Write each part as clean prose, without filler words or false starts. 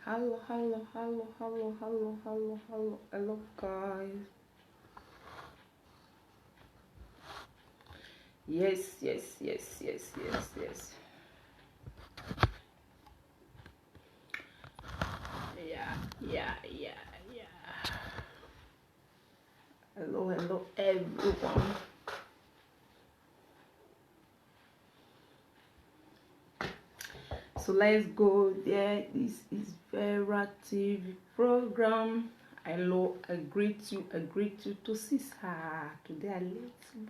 Hello, guys. Yes. Yeah. Hello, everyone. So let's go there. This is Vera TV program. Hello, I greet you to see her today a little bit.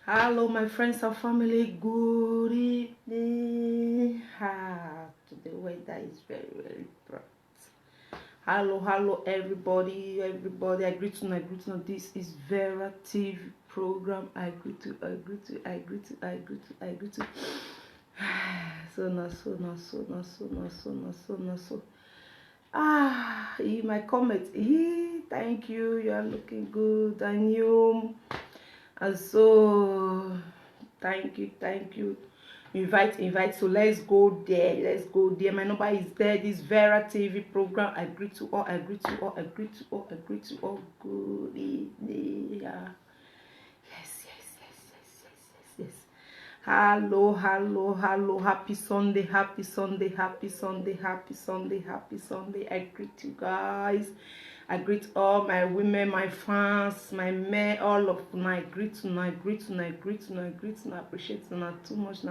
Hello, my friends and family. Good evening. Today weather is very bright. Hello, everybody. I greet you. This is Vera TV program. I greet you. So. My comment. Thank you. You are looking good. And you. And so, thank you. Invite. So let's go there. My number is there. This Vera TV program. I greet you all. Good evening. Yes. Hello. Happy Sunday. I greet you guys. I greet all my women, my fans, my men, all of them. I greet you. I appreciate you. Not too much.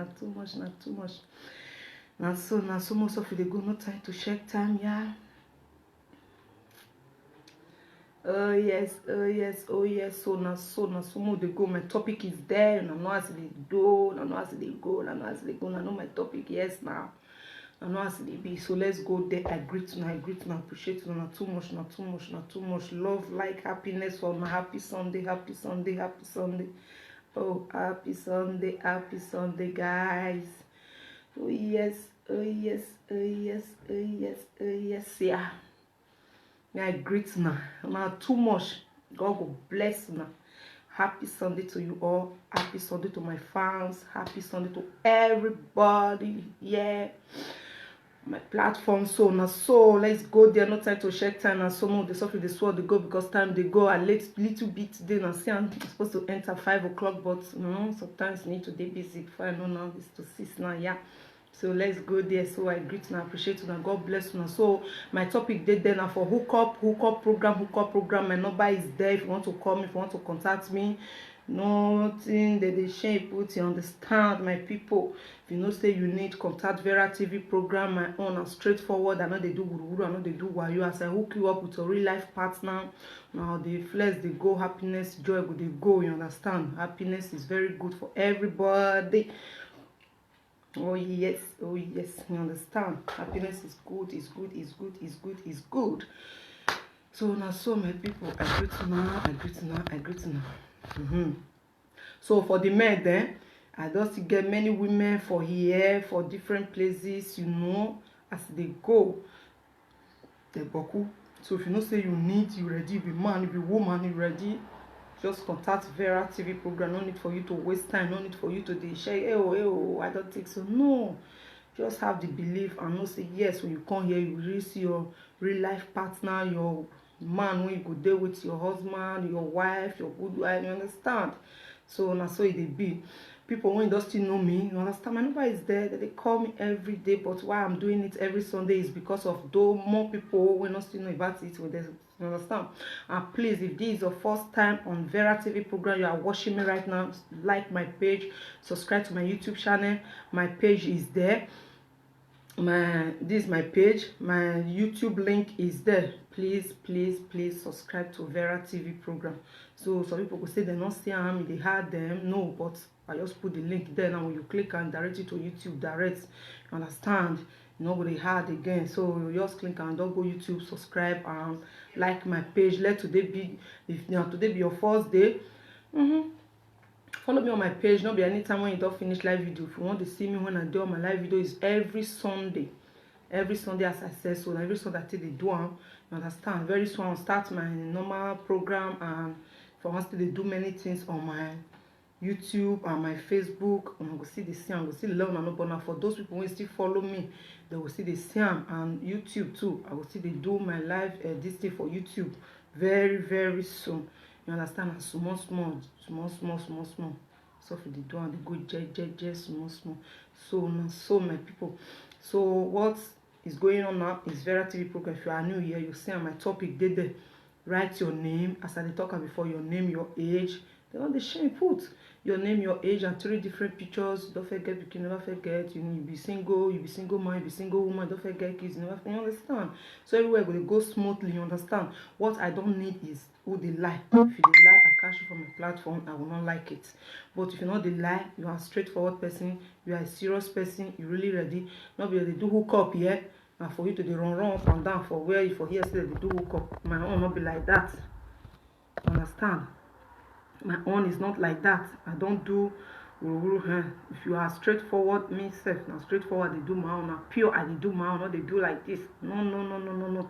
Now so most of you they go no time to check time, yeah. Oh yes. So more they go. My topic is there, and I know as they go. I know my topic. Yes now. I know as they be. So let's go there. I greet you. Appreciate you. Not too much. Love, like, happiness for my happy Sunday. Oh, happy Sunday, guys. Oh yes. Yeah. I greet now. Not too much. God will bless now. Happy Sunday to you all. Happy Sunday to my fans. Happy Sunday to everybody. Yeah. My platform. So let's go there. No time to check time. And so no, the stuff with the sword they go because time they go a little bit today. Now see I'm supposed to enter 5 o'clock, but sometimes need to be busy before I know now it's to 6 now. Yeah. So let's go there. So I greet and appreciate you and God bless you. So my topic did then for hookup program. My number is there if you want to call me, if you want to contact me. Nothing that they share put you understand, my people. If you know say you need contact Vera TV program, my own and straightforward. I know they do wuru, I know they do wayo. As I hook you up with a real life partner, now the flex they go, happiness, joy they go. You understand? Happiness is very good for everybody. Oh yes, you understand. Happiness is good. So now, so my people, I greet now. So for the men then, I just get many women for here, for different places, as they go, they boku. So if you know say you ready, be man, be woman, you ready. Just contact Vera TV program. No need for you to waste time. No need for you to share. I don't think so. No. Just have the belief and know say yes, when you come here, you really see your real life partner, your man when you go there with your husband, your wife, your good wife, you understand? So now so it be. People when don't still know me, you understand? My number is there. They call me every day, but why I'm doing it every Sunday is because of though more people when not still know about it with them. You understand? And please, if this is your first time on Vera TV program, you are watching me right now, like my page, subscribe to my YouTube channel. My page is there. This is my page. My YouTube link is there. Please subscribe to Vera TV program. So some people will say they not see them, they had them. No, but I just put the link there. Now when you click and direct it to YouTube direct, you understand? Nobody had again. So you just click and don't go YouTube, subscribe and like my page. Let today be, if today be your first day. Follow me on my page. Not be anytime when you don't finish live video. If you want to see me when I do my live video, is every Sunday as I said. So every Sunday I take the do you understand? Very soon I'll start my normal program, and if I want to do many things on my YouTube and my Facebook. I go see the same. I go see the love and no. But now for those people who still follow me, they will see the same. And YouTube too. I will see they do my live this thing for YouTube very, very soon. You understand? And small. So if they do and they go small. So now, so my people. So what is going on now is Vera TV program. If you are new here, you see on my topic there. Write your name as I talk before, your name, your age. Then on the shame put your name, your age, and 3 different pictures. Don't forget, you can never forget. You be single, you be single man, you be single woman. Don't forget kids. You understand? So everywhere will go smoothly. You understand? What I don't need is who they lie. If you they lie, I catch you from my platform. I will not like it. But if you not they lie, you are a straightforward person. You are a serious person. You really ready. Not be they do hook up here. Yeah? And for you to the run up and down for where you for here say they do hook up. My own not be like that. Understand? My own is not like that. I don't do if you are straightforward, me self now straightforward, they do my own. Now pure, I they do my own, not they do like this. No.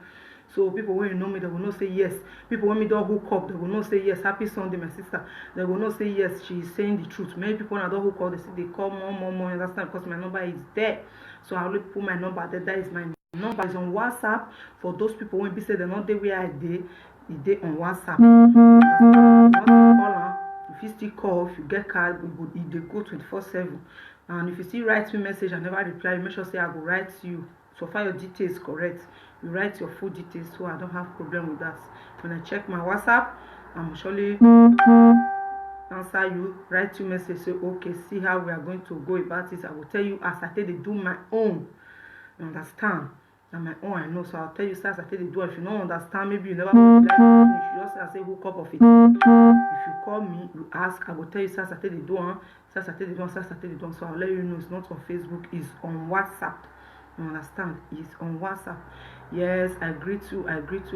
So people when you know me, they will not say yes. People when me don't hook up, they will not say yes. Happy Sunday, my sister. They will not say yes. She is saying the truth. Many people when I don't hook up, they say they call more. Understand? Because my number is there. So I will put my number there. That is my number. Is on WhatsApp. For those people when be say they're not there where I did, it on WhatsApp. If you still call, if you get card, they go 24/7. And if you still write me message and never reply, make sure say I go write you. So far your details correct. You write your full details, so I don't have problem with that. When I check my WhatsApp, I'm surely answer you, write you message, say okay, see how we are going to go about this. I will tell you as I tell they do my own. You understand? And my own I know, so I'll tell you as I tell they do. If you don't understand, maybe you never want to finish. You just say hook up of it. If you call me, you ask, I will tell you as I tell they do, as I tell they do, as I tell they do. So I'll let you know it's not on Facebook, it's on WhatsApp. You understand? It's on WhatsApp. Yes, I greet you.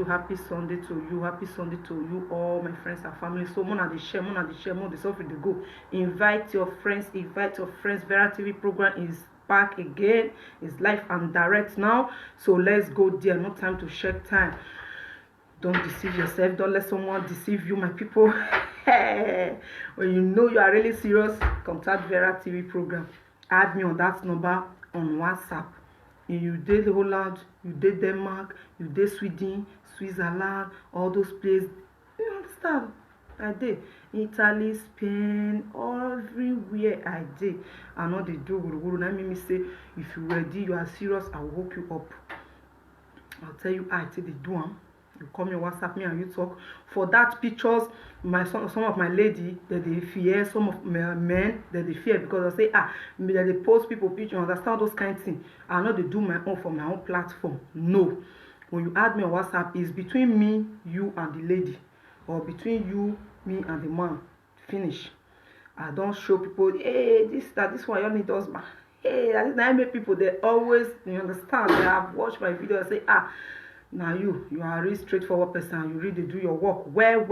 Happy Sunday to you. Happy Sunday to you, all my friends and family. So more they share, more the stuff they go. Invite your friends. Vera TV program is back again. It's live and direct now. So let's go there. No time to check time. Don't deceive yourself. Don't let someone deceive you, my people. When you know you are really serious, contact Vera TV program. Add me on that number on WhatsApp. You did Holland, you did Denmark, you did Sweden, Switzerland, all those places. You understand? I did. Italy, Spain, everywhere I did. I know they do. That made me say, if you're ready, you are serious, I will hook you up. I'll tell you I tell they do them. You call me WhatsApp me and you talk. For that pictures, some of my lady that they fear, some of my men that they fear because I say that they post people picture, understand those kind of things. I know they do my own for my own platform. No. When you add me on WhatsApp, it's between me, you and the lady. Or between you, me and the man. Finish. I don't show people, hey, this one you need does my hey, that is not make people they always you understand. They have watched my video and say, now you are a really straightforward person. You really do your work well.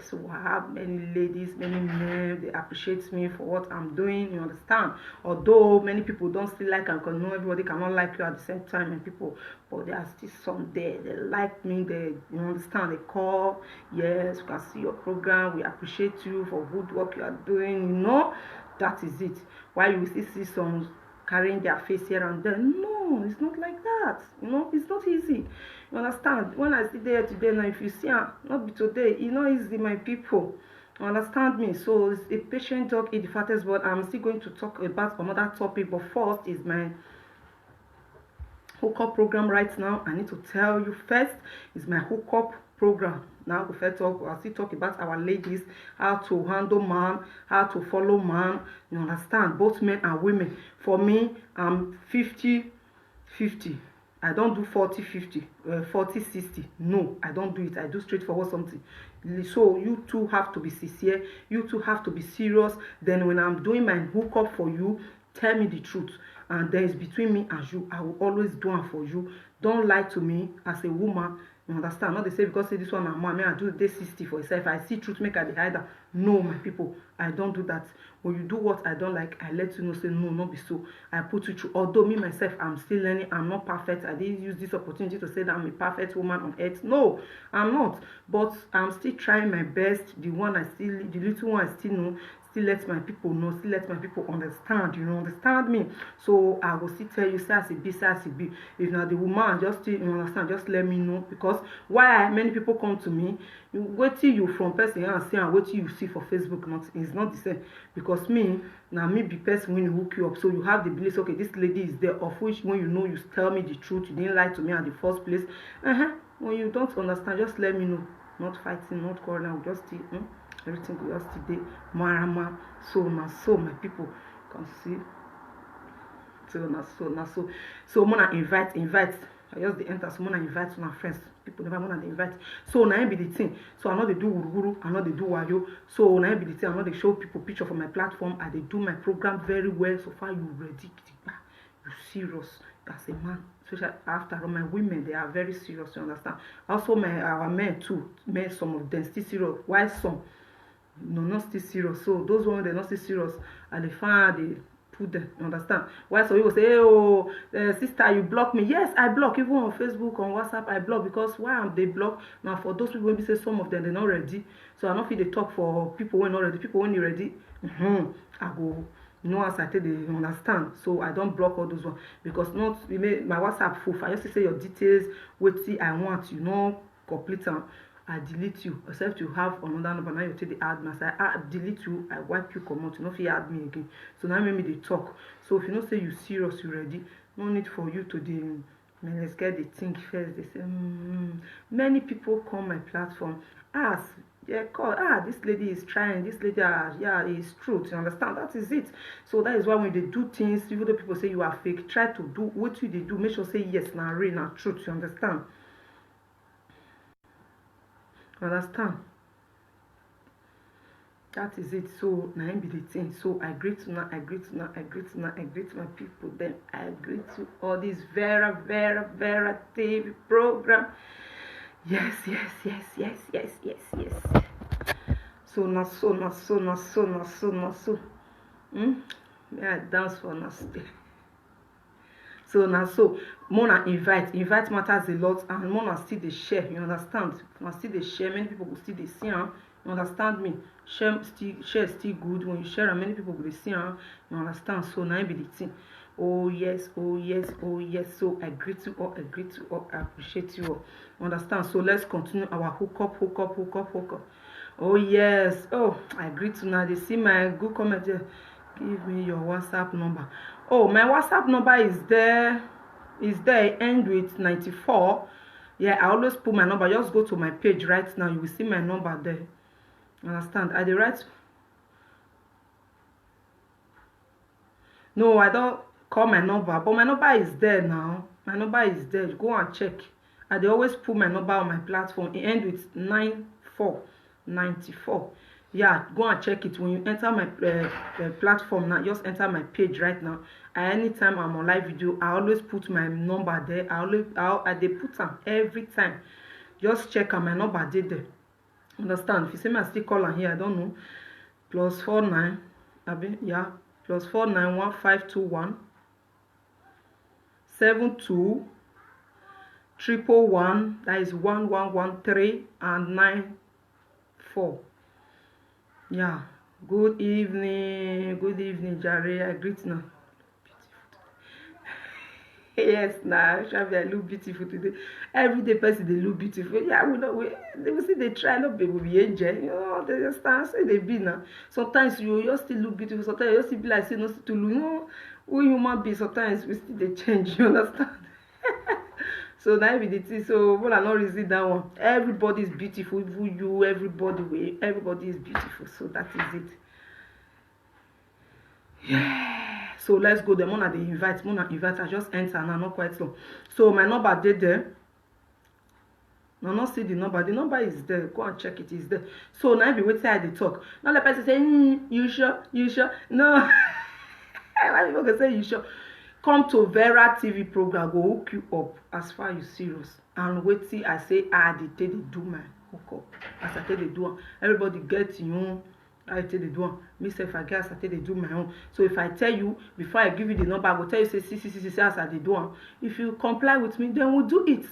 So I have many ladies, many men. They appreciate me for what I'm doing. You understand? Although many people don't still like and because not everybody cannot like you at the same time, and people, but there are still some there. They like me. They you understand? They call. Yes, we can see your program. We appreciate you for good work you are doing. You know, that is it. Why you still see some carrying their face here and there? No, it's not like that. You know, it's not easy. You understand? When I sit there today now, if you see not be today, it's not easy, my people. You understand me? So it's a patient talk in the fattest, but I'm still going to talk about another topic. But first is my hookup program right now. I need to tell you first is my hookup program. Now I'll still talk about our ladies, how to handle man, how to follow man. You understand? Both men and women. For me, I'm 50-50. I don't do 40-50, 40-60. No, I don't do it. I do straightforward something. So you two have to be sincere. You two have to be serious. Then when I'm doing my hookup for you, tell me the truth. And then it's between me and you. I will always do it for you. Don't lie to me as a woman. You understand? Not they say because say this one and man, I do this 60 for itself. I see truth, make I hide that. No, my people, I don't do that. When you do what I don't like, I let you know, say no, not be so. I put you through. Although me myself, I'm still learning. I'm not perfect. I didn't use this opportunity to say that I'm a perfect woman on earth. No, I'm not. But I'm still trying my best. The little one I still know, still let my people know, still let my people understand, understand me. So I will still tell you, say as it be, say as it be. If not the woman, just still, understand, just let me know. Because why many people come to me, wait till you from person and see and wait till you see for Facebook, it's not the same. Because me, now me be person when you hook you up, so you have the belief, okay, this lady is there, of which when you tell me the truth, you didn't lie to me in the first place. When you don't understand, just let me know. Not fighting, not quarreling, just still everything will just today marama. So my people can see. So mona invite. I just the enter, so mona invite my friends. People never wanna invite. So now be the thing. So I know they do guru, I know they do wayo. So now be the thing. I know they show people picture for my platform. I they do my program very well. So far you ready, you serious as a man. Especially after all, my women, they are very serious, you understand. Also our men too, some of them still serious. Why some? No, not still serious. So those ones, they're not still serious, and they find they put them, you understand. Why some people say, hey, oh, sister, you block me. Yes, I block, even on Facebook, on WhatsApp, I block. Because why am they block? Now for those people, maybe say some of them, they're not ready. So I don't feel they talk for people when not ready. People when you're ready, I go. As I tell they understand. So I don't block all those ones. Because not my WhatsApp full. I just say your details, what see I want, complete them. I delete you. Except you have another number. Now you take the add me. I delete you, I wipe you, come out. You know if you add me again. So now maybe they talk. So if you say you serious, you ready, no need for you to let's get the thing first. They say many people come my platform, ask. Yeah, call. This lady is trying. This lady, is truth. You understand? That is it. So that is why when they do things, even though people say you are fake, try to do what you they do. Make sure say yes, now real, now truth. You understand? Understand? That is it. So now be the thing. So I agree to my people. Then I agree to all this very TV program. Yes. So na so. Yeah, dance for us. So Mona invite matters a lot, and Mona still they share. You understand? Mona still they share. Many people will still they see. You understand me? Share still good. When you share, many people will see. You understand? So now be the thing. Oh yes. So I agree to all. I appreciate you all. Understand? So let's continue our hook up. Oh yes. Oh, I agree to now. They see my good comment here. Give me your WhatsApp number. Oh, my WhatsApp number is there. End with 94. Yeah, I always put my number. Just go to my page right now. You will see my number there. Understand? I write. No, I don't call my number, but my number is there now. My number is there. Go and check. I always put my number on my platform. It ends with 94. Yeah, go and check it. When you enter my platform now, just enter my page right now. Anytime I'm on live video, I always put my number there. I they put them every time. Just check on my number there. Understand? If you see me, I still call on here. I don't know. +49. Yeah. +49 1521 72 111. That is 1113 and 94. Yeah. Good evening, Jare. I greet now. Yes, now I look beautiful today. Every day person they look beautiful. Yeah, they will see they try not be angel. They just stand say they be now. Sometimes you still look beautiful. Sometimes you still be like say no still to look. We human beings sometimes we still they change. You understand? So now be the thing. So well, I not reason that one. Everybody is beautiful. Even you, everybody is beautiful. So that is it. Yeah. So let's go. The Mona they invite. I just enter now, not quite long. So my number there. No, not see the number. The number is there. Go and check it. It's there. So now be waiting at the talk. Now the person say, you sure? No. Why people can say you sure? Come to Vera TV program. Go hook you up as far as you serious. And wait till I say they do my hook up. As I tell they do, everybody get you. I tell they do. Me say if I guess I tell they do my own. So if I tell you before I give you the number, I will tell you say see as I they do. If you comply with me, then we'll do it.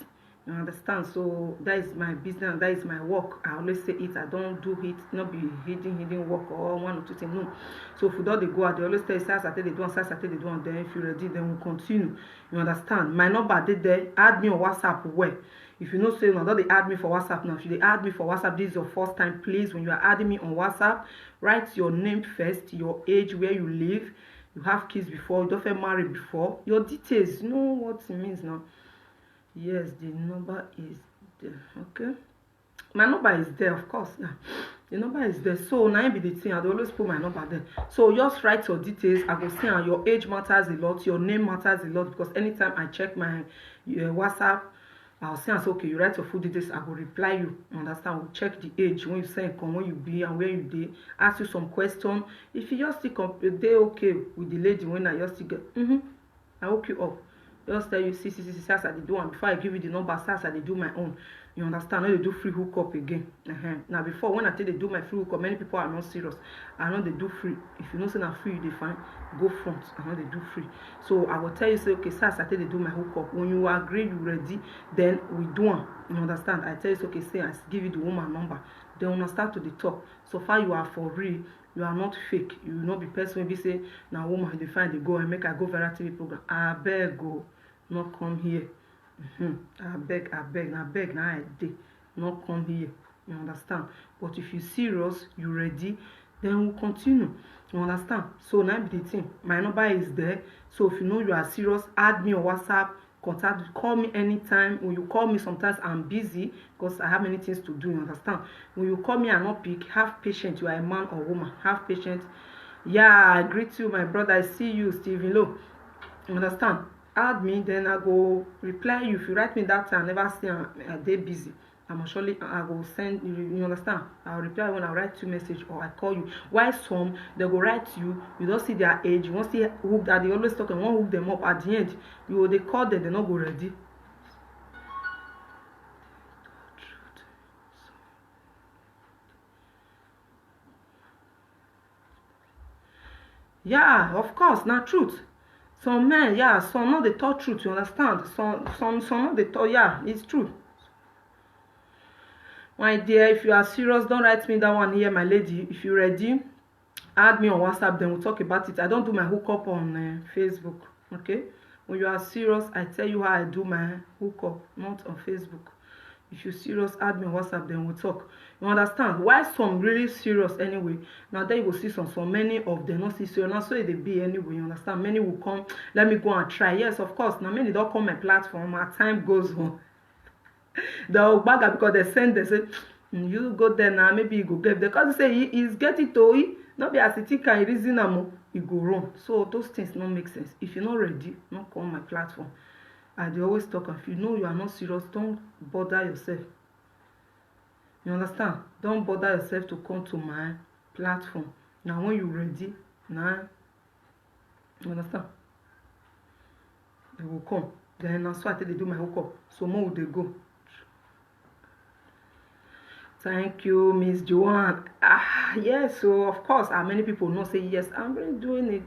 You understand? So that is my business, that is my work. I always say it, I don't do it, not be hidden work or one or two things. No. So if you don't they go out, they always tell you Saturday they do on Saturday they do on, then if you're ready, then we'll continue. You understand? My number did there, add me on WhatsApp where. If you know say no, don't they add me for WhatsApp now. If you add me for WhatsApp, this is your first time, please. When you are adding me on WhatsApp, write your name first, your age, where you live, you have kids before, you don't feel married before, your details, you know what it means now. Yes, the number is there. Okay, my number is there, of course. Yeah, the number is there. So now be the thing, I always put my number there. So just write your details. I go see your age matters a lot, your name matters a lot, because anytime I check my WhatsApp, I'll say, okay, you write your full details, I will reply you. Understand? We'll check the age when you send, come when you be and where you be, ask you some question. If you just stick up, they okay with the lady when I just get I hook you up. Just tell you, see, as I do one. Before I give you the number, as I do my own. You understand? I know they do free hookup again. Now before, when I tell they do my free hookup, many people are not serious. I know they do free. If you know say na free, they find go front. I know they do free. So I will tell you, say, okay, as I tell they do my hookup. When you agree, you ready, then we do one. You understand? I tell you, okay, say I give you the woman number. Then when I start to the talk, so far you are for real. You are not fake. You will not be person maybe say now woman they find they go and make I go viral TV program. I beg go, not come here. I beg, now I did not come here. You understand? But if you serious, you ready, then we'll continue. You understand? So now be the thing. My number is there. So if you know you are serious, add me on WhatsApp. Contact, call me anytime. When you call me, sometimes I'm busy because I have many things to do. You understand? When you call me and not pick, have patience. You are a man or woman. Have patience. Yeah, I greet you, my brother. I see you, Stephen Lowe. You understand? Add me, then I go reply you. If you write me that time, I never see a day busy. I'm surely I will send you. You understand? I'll reply when I write you message or I call you. Why some they go write you, you don't see their age, you won't see who that they always talk and won't hook them up at the end. You will they call them, they not go ready. Yeah, of course, not truth. Some men, yeah, some not the talk truth, you understand? Some not the talk, yeah, it's true. My dear, if you are serious, don't write me that one here, my lady. If you're ready, add me on WhatsApp, then we'll talk about it. I don't do my hookup on Facebook, okay? When you are serious, I tell you how I do my hookup, not on Facebook. If you're serious, add me on WhatsApp, then we'll talk. You understand? Why some really serious anyway? Now there you will see some many of them not see serious. Now so they be anyway, you understand? Many will come, let me go and try. Yes, of course. Now many don't come my platform, as time goes on. They'll bag up because they send, they say, you go there now, maybe you go get there. Because they say he's getting to it, not be as it can reason you go wrong. So those things don't make sense. If you're not ready, don't come my platform. And they always talk, if you know you are not serious, don't bother yourself. You understand? Don't bother yourself to come to my platform. Now when you're ready, now you understand? They will come. Then that's why they do my hookup. So more will they go. Thank you, Miss Joanne. Yes, so of course, many people know say yes, I'm really doing it.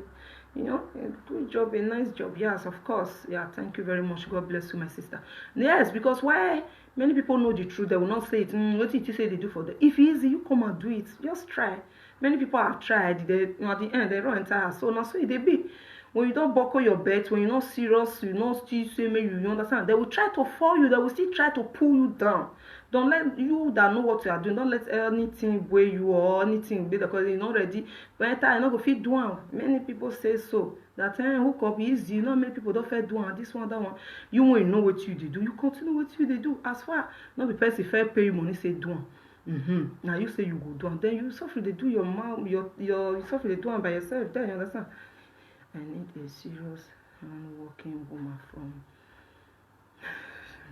You know, a good job, a nice job. Yes, of course. Yeah, thank you very much. God bless you, my sister. Yes, because why many people know the truth, they will not say it. What did you say they do for them? If it's easy, you come and do it. Just try. Many people have tried. They, at the end, they don't enter. So now, so they be. When you don't buckle your bet, when you're not serious, you not still say me, you understand. They will try to fall you. They will still try to pull you down. Don't let you that know what you are doing. Don't let anything weigh you or anything be because you're not ready. But you're not going to do one. Many people say so. That hook up easy. You know, many people don't fair do one. This one, that one. You won't know what you do. You continue what you do. As far not the person fair pay you money say do one. Now you say you go do one. Then you suffer they do your mouth. You suffer they do one by yourself. Then you understand. I need a serious working woman from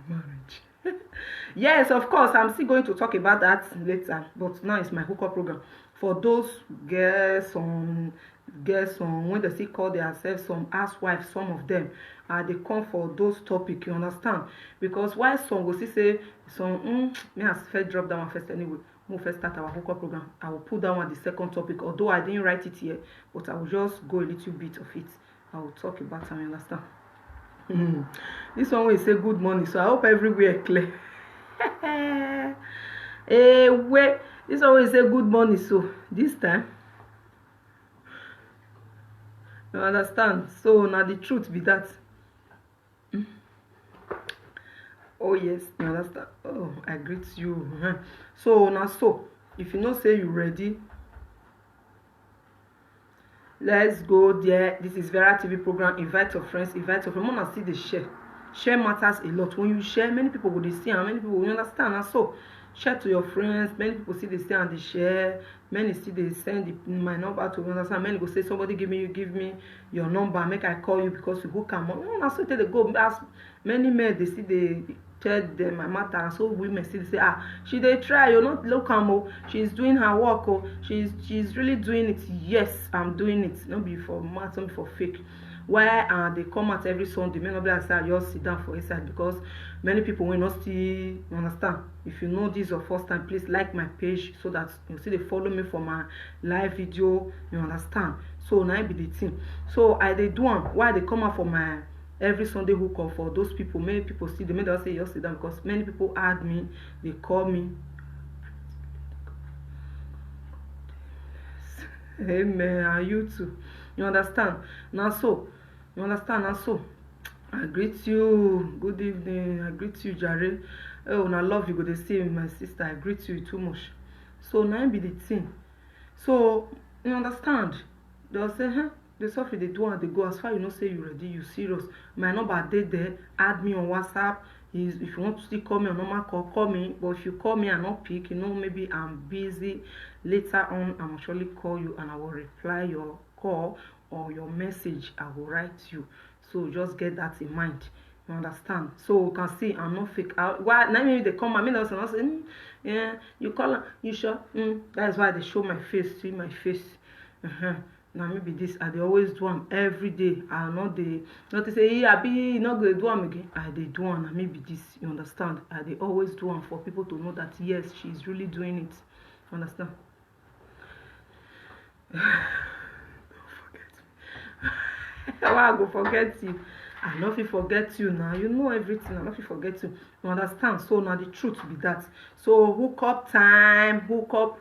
marriage. Yes, of course, I'm still going to talk about that later, but now it's my hookup program for those girls on when they still call themselves some housewives. Some of them they come for those topics, you understand? Because why some will still say some me as first drop that one first anyway. We'll first start our hookup program. I will put that one the second topic, although I didn't write it here, but I will just go a little bit of it. I will talk about it, you understand? This one will say good morning, so I hope everywhere clear. Hey, wait, this one will say good morning, so this time you understand. So now the truth be that. Oh yes, you understand. Oh, I greet you. So now, so if you know say you ready, let's go there. This is Vera TV program. Invite your friends, invite your friends. Wanna see the share matters a lot. When you share, many people will see and many people will understand. And so share to your friends. Many people see they see and they share. Many see they send my number to understand. Many go say somebody give me your number, make I call you because you hook am up. And so they go ask many men, they see they tell them my matter. And so women see they say, she they try, you're not look am, she's doing her work, she's really doing it. Yes, I'm doing it. Not be for math, not be for fake. Why they come out every Sunday, may not be like I just sit down for inside because many people will not see. You understand? If you know this is your first time, please like my page so that you see they follow me for my live video. You understand? So now be the thing. So I they do one why they come out for my every Sunday hook up for those people. Many people see they may just say just sit down because many people add me, they call me. Amen. And you too. You understand? Now so you understand? Now so I greet you. Good evening. I greet you, Jare. Oh, and I love you. Go to see my sister. I greet you too much. So now be the thing. So you understand? They'll say, the stuff they do and they go as far you know say you ready, you serious. My number dey there. Add me on WhatsApp. If you want to still call me on normal call me. But if you call me and not pick, you know maybe I'm busy. Later on, I'm actually call you and I will reply your call or your message. I will write you. So just get that in mind. You understand? So you can see I'm not fake. Why now maybe they come, I mean also not say, yeah, you call them, you sure? That's why they show my face, see my face. Now maybe this they always do them every day. I not they not to say yeah, be not going to do them again. They do them. Maybe this, you understand? They always do them for people to know that yes, she's really doing it. You understand? Don't forget me. Why I go forget you? I no fit forget you now. You know everything. I no fit forget you. You understand? So now the truth be that. So hook up time. Hook up.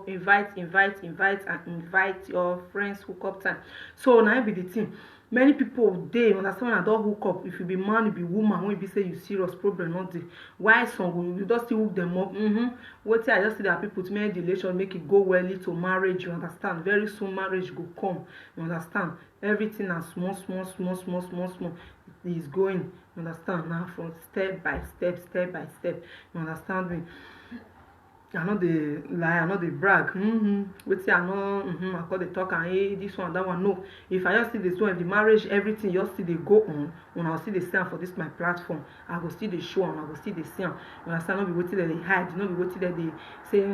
Invite, and invite your friends. Hook up time. So now be the thing. Many people dey understand when I don hook up. If you be man, you be woman, when you be say you serious problem not dey. Why some you just still hook them up? Wetin I just see that people to make the relation make it go well to marriage. You understand? Very soon marriage go come. You understand? Everything na small is going. You understand? Now from step by step. You understand me? I know they lie, I know they brag. Wetin I know, I call the talk and hey, this one, that one. No. If I just see this one, if the marriage, everything, just see they go on, when I see the see for this my platform, I go see the show and I go see the see. You understand? Not be waiting that they hide, not be waiting that they say,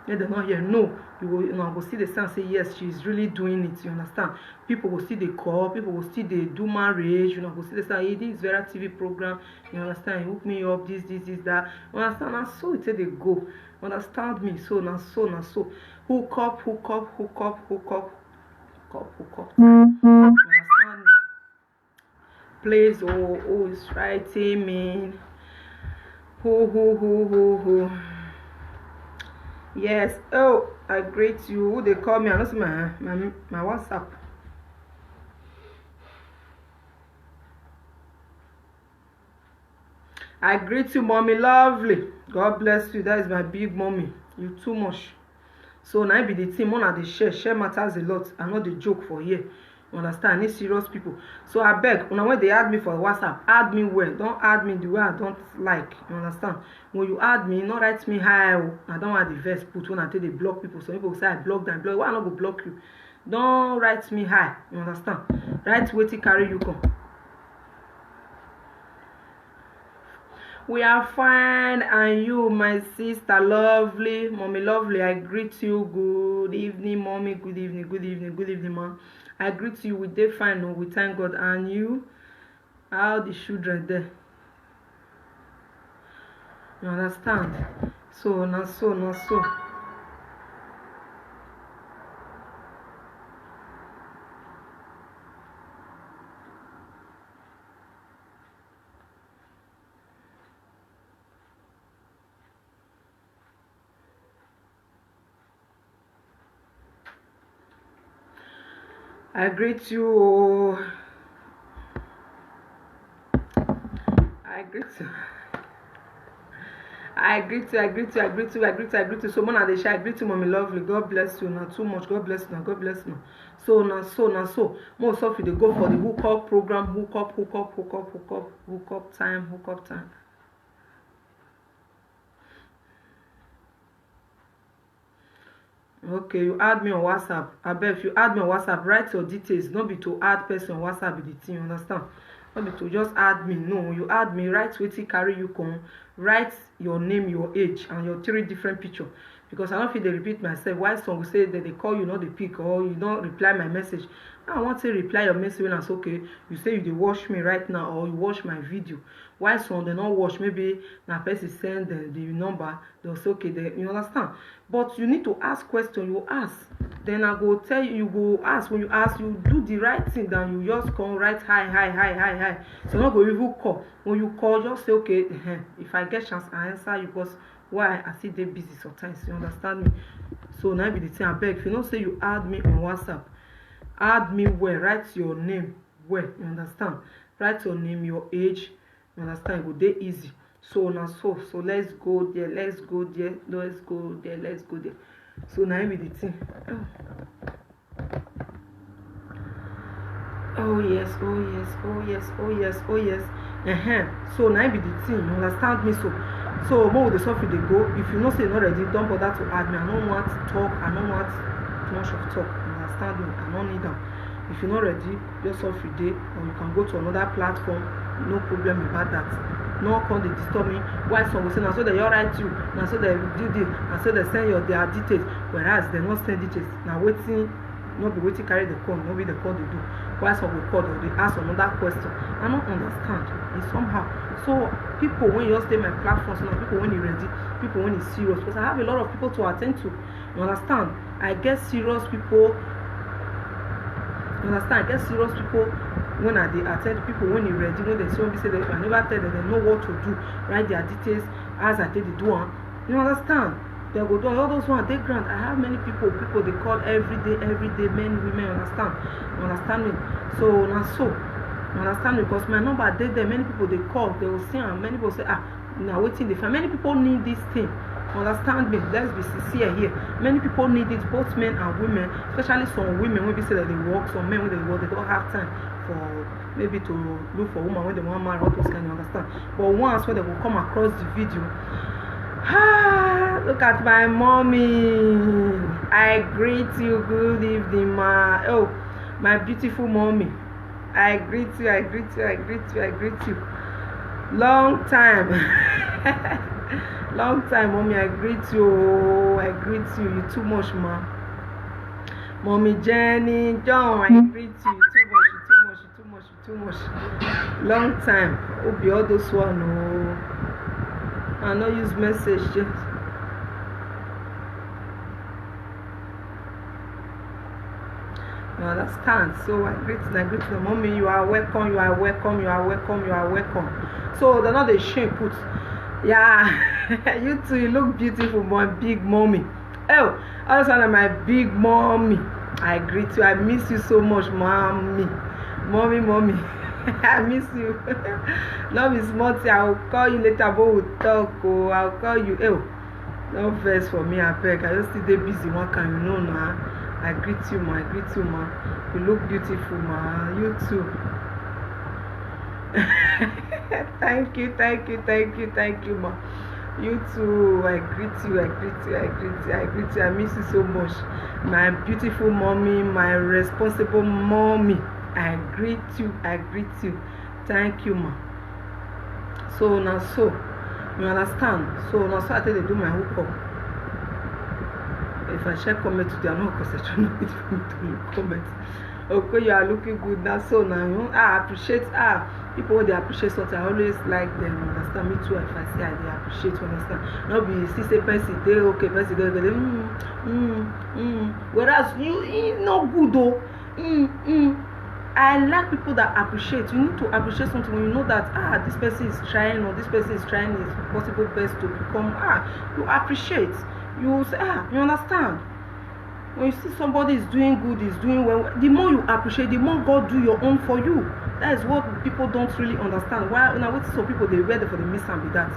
they not here. No, I go see the see and say yes, she's really doing it. You understand? People will see the call, people will see the do marriage. You know, go see the say, hey, this Vera TV program. You understand? You hook me up, this, that. You understand? And so it's they go. Understand me? So now so hook up. Understand me? Please, it's writing me. Who. Yes. Oh, I greet you. Who they call me? I don't see my WhatsApp. I greet you, mommy lovely. God bless you. That is my big mommy. You too much. So now be the team. One of the share matters a lot. I know the joke for here. You understand? I need serious people. So I beg, when they add me for WhatsApp, add me well. Don't add me the way I don't like. You understand? When you add me, not write me hi. I don't want the verse put when I tell they block people. Some people say I block them. Why I not go block you? Don't write me hi. You understand? Write wait till carry you come. We are fine, and you, my sister, lovely, mommy, lovely. I greet you. Good evening, mommy. Good evening, mom. I greet you. We dey fine, no? We thank God. And you, how the children there? You understand? So, not so. I greet you. I greet you. I greet you, I greet you, I greet you, I greet you, I greet you. So, Mona Desha, I greet you, mommy lovely. God bless you. Not too much. God bless you. God bless you. So, now, so. Most of you, they go for the hookup program. Hook up time. Okay, you add me on WhatsApp. I bet if you add me on WhatsApp, write your details. Don't be to add person on WhatsApp with the team, you understand? Don't be to just add me. No, you add me, write wetin carry you come, write your name, your age, and your 3 different picture. Because I don't feel they repeat myself. Why some will say that they call you, not the pick, or you don't reply my message. I want to reply your message when I say okay. You say you dey watch me right now, or you watch my video. Why some they not watch? Maybe na person send the number. They'll say okay. You understand? But you need to ask question. You ask. Then I go tell you. You go ask. When you ask, you do the right thing. Then you just come right hi. So not go even call. When you call, just say okay. If I get chance, I answer you because why I see they busy sometimes. You understand me? So now be the thing. I beg. If you don't say you add me on WhatsApp, add me where. Write your name where. You understand? Write your name, your age. You understand? Go dey easy. So now so let's go there. Let's go there. So now be the thing. Oh yes. So now be the thing. You understand me? So more with the stuff they go. If you know say you're not ready, don't bother to add me. I don't want to talk. I don't want too much of talk. You understand me? I don't need them. If you're not ready, just off your day, or you can go to another platform. No problem about that. No come they disturb me. Why some will say now so they all write you, now so they do this, and so they send their details. Whereas they not send details. Now waiting, not be waiting carry the call, not be the call they do. Why some will call or they ask another question. I don't understand. It's somehow. So people when you just stay my platforms now, people when you're ready, people when it's serious. Because I have a lot of people to attend to. You understand? I get serious people. You understand? I get serious people when I attend people when they ready, when they say that I never tell them they know what to do, write their details as I tell the do. You understand? They go do all those ones, they grant. I have many people they call every day, men, women, you understand me? So now you understand me? Because my number they there, many people they call, they will see and many people say, now waiting the find. Many people need this thing. Understand me? Let's be sincere here. Many people need it, both men and women, especially some women when we say that they work, some men when they work, they don't have time for maybe to look for woman when they want marry, all those kind of understand. But once when they will come across the video, look at my mommy. I greet you, good evening, ma. Oh, my beautiful mommy. I greet you. Long time. Long time, mommy. I greet you. You too much, ma. Mommy Jenny, John, I greet you. Too much. Long time. Hope you all those one. Oh, I not use message just. You understand? So I greet the mommy. You are welcome. So they're not the shame put. Yeah, you too. You look beautiful, my big mommy. Oh, also my big mommy. I greet you. I miss you so much, mommy. I miss you. Love is multi. I will call you later, but we'll talk. Oh, I'll call you. Oh, no verse for me. I beg. I just stay busy. One can you know now? I greet you, ma. You look beautiful, ma. You too. Thank you, ma. You too. I greet you. I miss you so much. My beautiful mommy, my responsible mommy. I greet you. Thank you, ma. So now you understand? So now I tell you to do my hookup. If I check comment today, I'm not concerned with to comment. Okay, you are looking good now. So now I appreciate people when they appreciate something. I always like them. Understand me too? If I say they appreciate, you understand? Not be see say person day okay, person day whereas you not good though. I like people that appreciate. You need to appreciate something when you know that this person is trying or this person is trying his possible best to become you appreciate. You say you understand. When you see somebody is doing good, is doing well, the more you appreciate, the more God do your own for you. That is what people don't really understand. Why now what some people they ready for the miss and be that.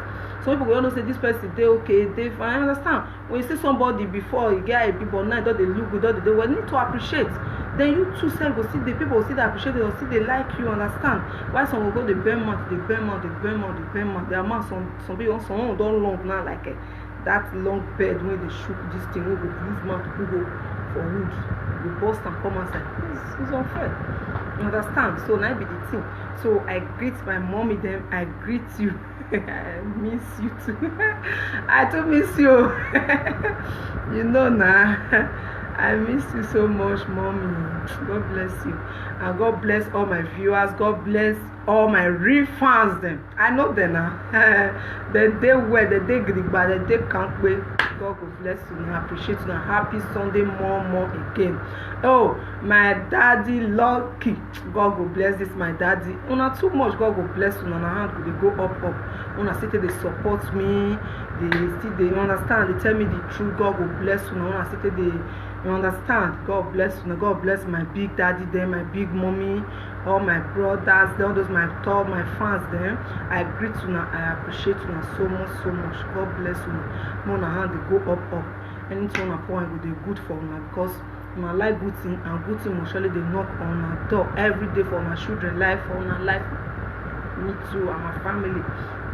Some people will say this person they okay, they fine. I understand. When you see somebody before you get people now don't they look good, don't they well need to appreciate. Then you too self will see the people will see they appreciate it or see they like you, understand. Why some will go the burn mouth, the burn mouth, the burn mouth, the burn mouth. There are some people some don't long now like that long bed when they shoot this thing we go use mouth to go for wood. You burst and come outside. It's unfair. You understand? So now be the thing. So I greet my mommy them, I greet you. I miss you too. I too miss you. You know now. I miss you so much, mommy. God bless you. And God bless all my viewers. God bless all my real fans them. I know them now. They wear, they grigba, they can't wait. God will bless you and appreciate you and happy Sunday more again. Oh, my daddy lucky. God will bless this, my daddy. Una too much, God will bless you and hand will go up. Una sit they support me. They understand, they tell me the truth. God will bless you and una sit they you understand. God bless you and God bless my big daddy them, my big mommy, all my brothers, all those my top, my fans them. I greet you and I appreciate you so much. God bless you. Mona hand they go up. Anything on a point will be good for una because my life good thing and good thing will surely they knock on my door every day for my children life, for my life, me too and my family.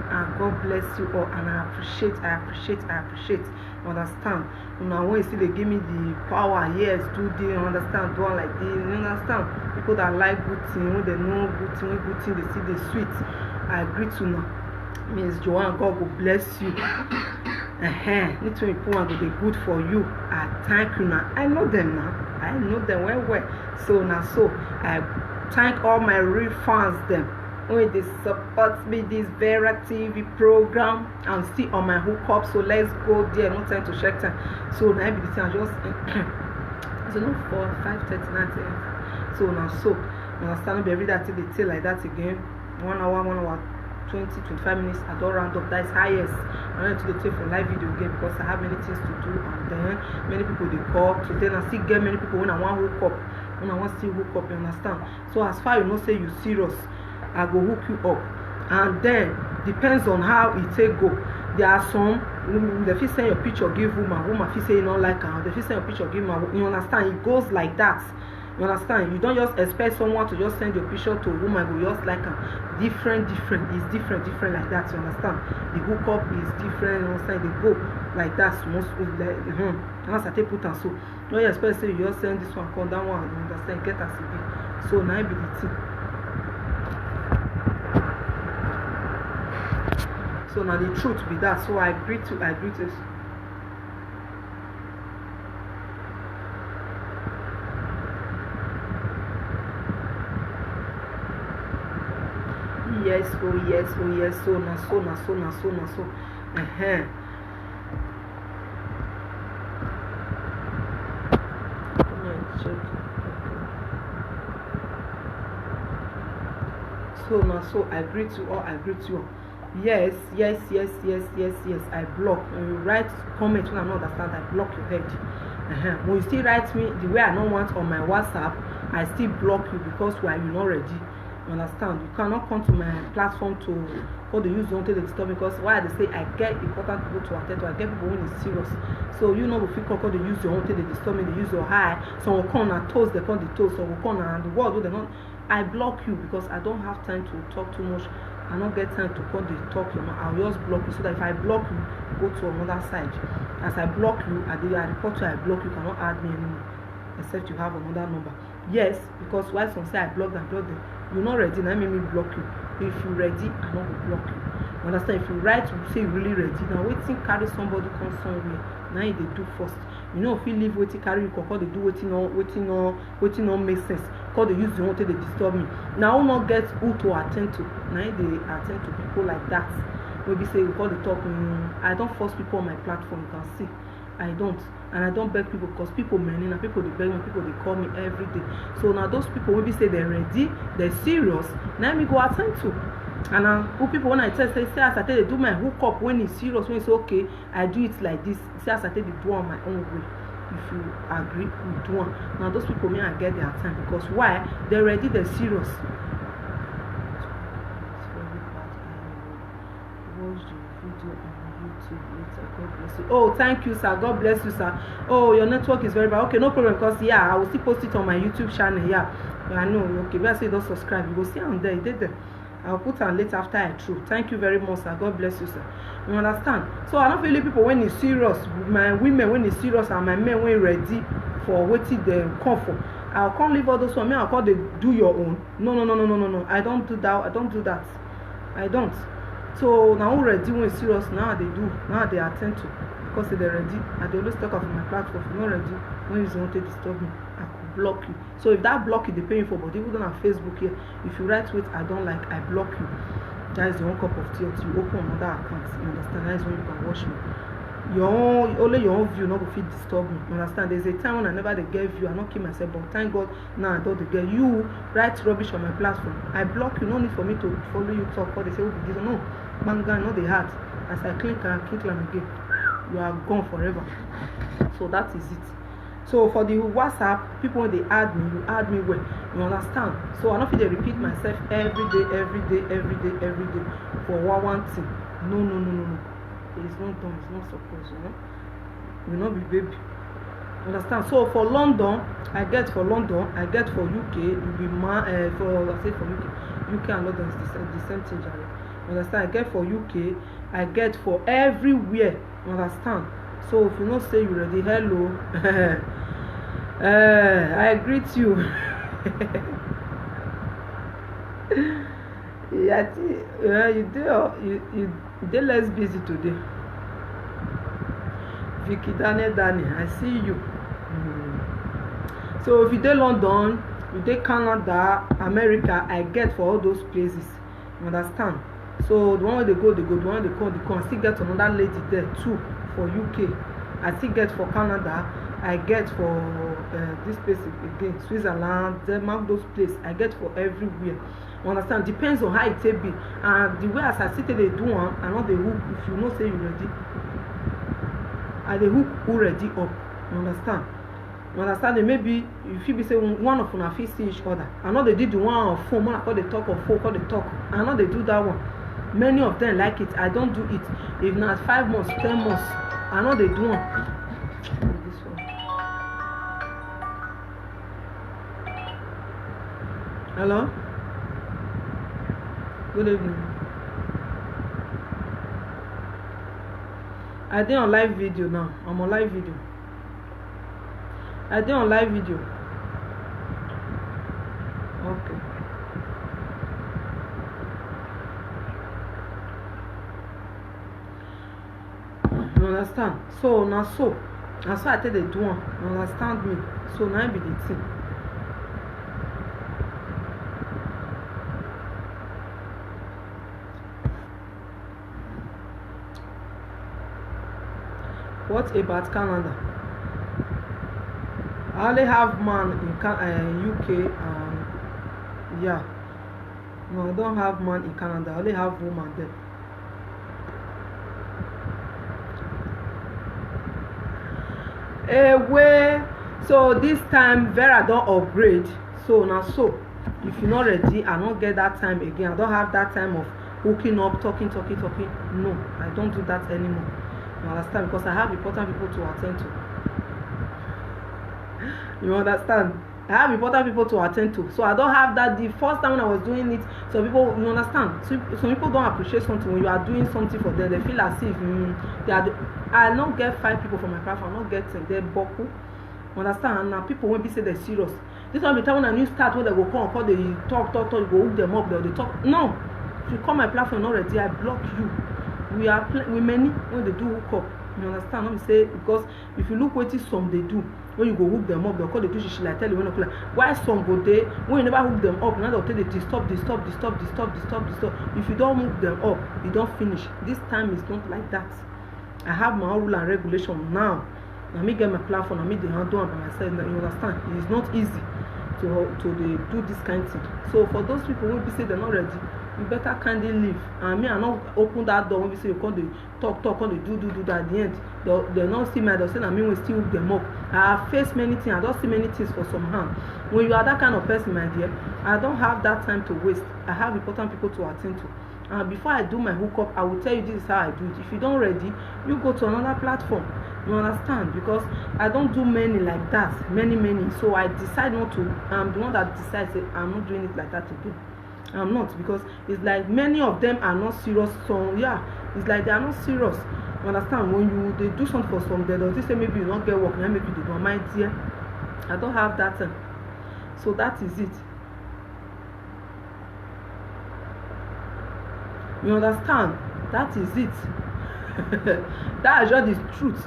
And God bless you all and I appreciate. Understand? Now when you see they give me the power, yes, do they understand, do like this, you understand? People that like good thing, when they know good thing, they see the sweet. I agree to now. Miss Joanne, God will bless you. Need to important will be good for you. I thank you now. I know them now. I know them well. So now I thank all my real fans them. When they support me this Vera TV program, I'm still on my hookup, so let's go there. No time to check time. So now be the time just so no 5:39. So now I stand every day till they tell like that again. 1 hour 20-25 minutes. I don't round up. That is highest. I want to take for live video again because I have many things to do and then many people they call. Today I still get many people when I want hook up. When I want still hook up, you understand? So as far you know say you serious, I go hook you up, and then depends on how it take go. There are some they fit send your picture give woman fit say you don't like her. They fit send your picture give man. You understand? It goes like that. You understand? You don't just expect someone to just send your picture to a woman who just like her. Different. It's different like that. You understand? The hookup is different. You understand? They go like that. Most like unless I take put and so. No, you expect say you just send this one, come that one. You understand? Get as it be. So now be the thing. So now the truth be that. So I agree to. Yes, so now. So I agree to all. Yes. I block. When you write comment when I don't understand, I block your head. When you still write me the way I don't want on my WhatsApp, I still block you because why you not ready. You understand? You cannot come to my platform to how they use don't take the disturb because why they say I get important people to attend to, I get people when it's serious. So you know if you call they use your own take the disturb me, they use your high, some will come and toes, they call the toes, some will come and the word they not. I block you because I don't have time to talk too much. I don't get time to call the talk your mouth. I'll just block you so that if I block you, go to another side. As I block you, I report you, I block you, cannot add me anymore. Except you have another number. Yes, because why some say I block them. You're not ready, now make me block you. If you're ready, I don't block you. You understand? If you write, you say you're really ready. Now waiting carry somebody come somewhere. Now they do first. You know if you leave waiting carry you call they do waiting on make sense. Because they use the one they disturb me. Now I will not get who to attend to. Now they attend to people like that. Maybe say you call the talk. I don't force people on my platform, you can see. I don't. And I don't beg people because people many and people they beg me, people they call me every day. So now those people maybe say they're ready, they're serious, now me go attend to. And who people when I tell say as I tell they do my hookup when it's serious, when it's okay, I do it like this. Say as I tell they do on my own way. if you agree we do am. Now those people may I get their time, because why? They're ready, they're serious. Watch the video on YouTube later. God bless you. Oh, thank you, sir. God bless you, sir. Oh, your network is very bad. Okay, no problem, because I will still post it on my YouTube channel. I know. Okay, but I say don't subscribe. You go see on there. You did there. I'll put on later after I through. Thank you very much, sir. God bless you, sir. You understand? So I don't feel people when it's serious. My women when it's serious, and my men when ready for waiting them come for. I'll come leave all those for me. I'll call they do your own. No. I don't do that. I don't. So now already when it's serious, now they do. Now they attend to, because they're ready. I always talk of my platform. If you're not ready, when you don't disturb me, I could block you. So if that block is the paying for, but even don't have Facebook here, if you write with I don't like, I block you. That is your own cup of tea until you open another account. You understand? That is when you can watch me. Only your own view not go fit disturb me. You understand? There's a time when I never they get view, I not kill myself, but thank God now I don't get you write rubbish on my platform. I block you. No need for me to follow you talk, or they say this. No, manga, no they hard. As I click and click them again, you are gone forever. So that is it. So for the WhatsApp, people when they add me, you add me well. You understand? So I don't feel they repeat myself every day for one thing. No. It's not done, it's not supposed, you know. Will not be baby. Understand? So for London, I get for London, I get for UK, you be for I say for UK and London is the same thing, Jerry. Understand? I get for UK, I get for everywhere. Understand? So if you not say you ready, hello. I greet you. You less busy today. Vicky Daniel, I see you. So if you dey London, you dey Canada, America, I get for all those places. You understand? So the one where they go, the one where they come. I still get another lady there too for UK. I still get for Canada. I get for this place again, Switzerland, Denmark, those places. I get for everywhere. You understand? Depends on how it may be. And the way as I see they do one, I know the hook. If you know say you ready, and the hook already up. You understand? You understand? They maybe if you be saying one of them fit see each other. I know they did the one on phone. One I call the talk of phone, call the talk. I know they do that one. Many of them like it. I don't do it. If not 5 months, 10 months, I know they do one. This one. Hello? Good evening. I did on live video now. I'm on live video. I did on live video. Okay. You understand? So now that's why I tell they do one. You understand me? So now I be the thing. What about Canada? I only have man in UK and yeah. No, I don't have man in Canada. I only have woman there. So this time Vera don't upgrade. So now if you're not ready, I don't get that time again. I don't have that time of hooking up, talking. No, I don't do that anymore. You understand? Because I have important people to attend to. You understand? I have important people to attend to. So I don't have that. The first time when I was doing it, some people, you understand? Some people don't appreciate something when you are doing something for them. They feel as if they are. I don't get 5 people from my platform. I don't get 10. They're boku. You understand? And now people when be say they're serious. This one be time when a new start when they go call, they talk, you go hook them up, they talk. No. If you call my platform already, I block you. We many when they do hook up. You understand? Let me say because if you look what some they do when you go hook them up, they'll call the two shishi like tell you when like why some go there when you never hook them up, now they'll tell you to stop. If you don't hook them up, you don't finish. This time is not like that. I have my own rule and regulation now. Let me get my platform and me the handle by myself. You understand? It is not easy to do this kind of thing. So for those people who be say they're not ready, you better kindly leave. And me, I not open that door when we say you come dey talk, come dey do that. At the end they not see me, they say na me will still hook them up. I have faced many things, I don see many things for some hand. When you are that kind of person, my dear, I don't have that time to waste. I have important people to attend to. And before I do my hookup, I will tell you this is how I do it. If you don't ready, you go to another platform. You understand? Because I don't do many like that, many. So I decide not to. I'm the one that decides that I'm not doing it like that again. I'm not, because it's like many of them are not serious. So yeah, it's like they are not serious. You understand? When they do something for some, they don't say maybe you don't get work, maybe they don't mind. Dear, I don't have that time. So that is it. You understand? That is it. That is just the truth.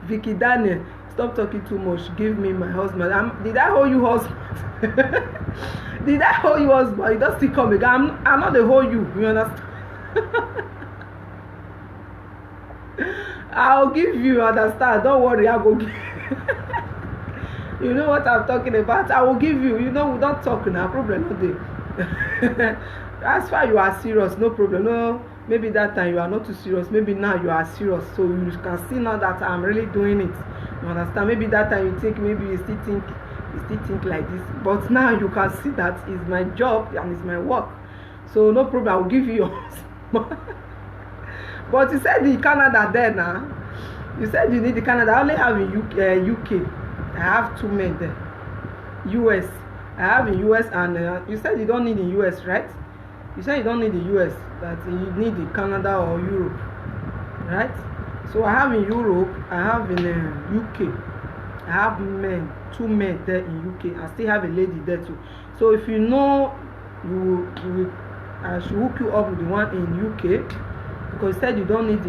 Vicky Daniel, stop talking too much. Give me my husband. Did I hold you husband? Did I hold you husband? You don't still come again. I'm not the whole you. You understand? I'll give you. Understand? Don't worry. I will give. You know what I'm talking about. I will give you. You know we don't talk now. Problem no dey. As far you are serious, no problem. No, maybe that time you are not too serious. Maybe now you are serious. So you can see now that I'm really doing it. You understand? Maybe that time you think, maybe you still think like this. But now you can see that it's my job and it's my work. So no problem. I will give you yours. But you said the Canada there now. You said you need the Canada. I only have in UK. I have 2 men there. US. I have in US, and you said you don't need in US, right? You said you don't need the US, that you need in Canada or Europe, right? So I have in Europe, I have in UK. I have 2 men there in UK. I still have a lady there too. So if you know, I should hook you up with the one in UK, because you said you don't need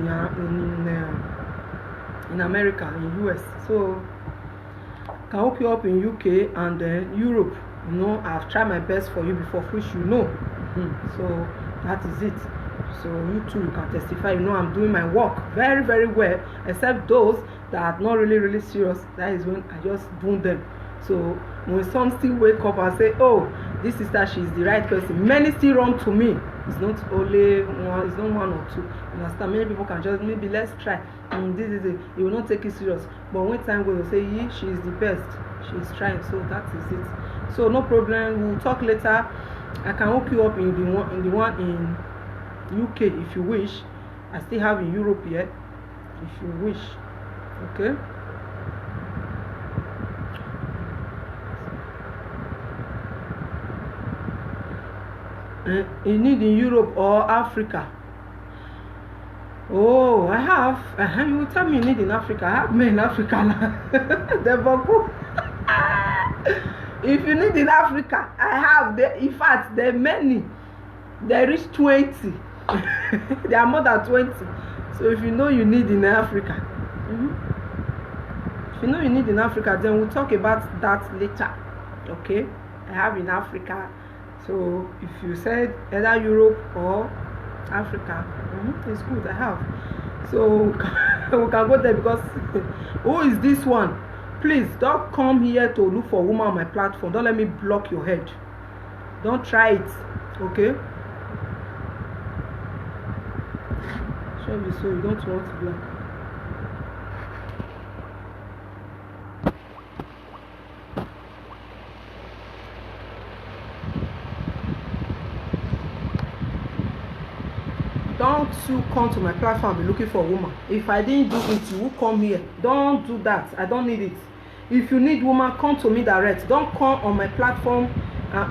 in America, in US. So can hook you up in UK and Europe. You know, I've tried my best for you before, which you know. So that is it. So you too, you can testify. You know, I'm doing my work very, very well, except those that are not really serious. That is when I just boom them. So when some still wake up and say, oh, this sister, she's the right person, many still run to me. It's not only one, it's not 1 or 2. You understand? Many people can just, maybe let's try. This is it. You will not take it serious. But when time goes, you say, she is the best. She is trying. So that is it. So no problem. We'll talk later. I can hook you up in the one in UK if you wish. I still have in Europe yet, if you wish. Okay. You need in Europe or Africa? Oh, I have. You will tell me you need in Africa. I have men in Africa now. If you need in Africa, I have. In fact, there are many. They reach 20. There are more than 20. So if you know you need in Africa, if you know you need in Africa, then we'll talk about that later. Okay? I have in Africa. So if you said either Europe or Africa, it's good. I have. So we can go there, because who is this one? Please don't come here to look for a woman on my platform. Don't let me block your head. Don't try it. Okay? Show me so you don't want to block. Don't you come to my platform and be looking for a woman. If I didn't do it, you will come here. Don't do that. I don't need it. If you need woman, come to me direct. Don't come on my platform.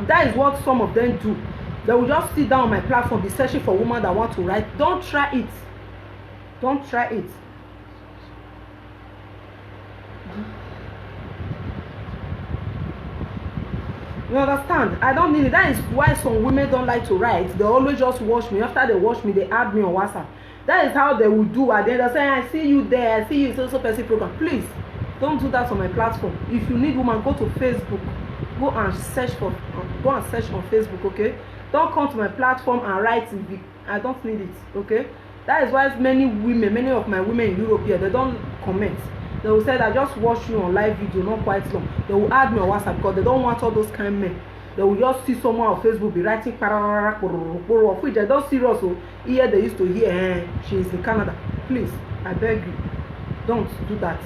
That is what some of them do. They will just sit down on my platform, be searching for women that want to write. Don't try it. Don't try it. You understand? I don't need it. That is why some women don't like to write. They always just watch me. After they watch me, they add me on WhatsApp. That is how they will do. At the end, they say, I see you there. I see you in social person program. Please, don't do that on my platform. If you need woman, go to Facebook. Go and search on Facebook, okay? Don't come to my platform and write. I don't need it, okay? That is why many of my women in Europe here, they don't comment. They will say that just watch you on live video, not quite long. They will add me on WhatsApp because they don't want all those kind of men. They will just see someone on Facebook be writing of which they don't serious. So here they used to hear she is in Canada. Please, I beg you, don't do that.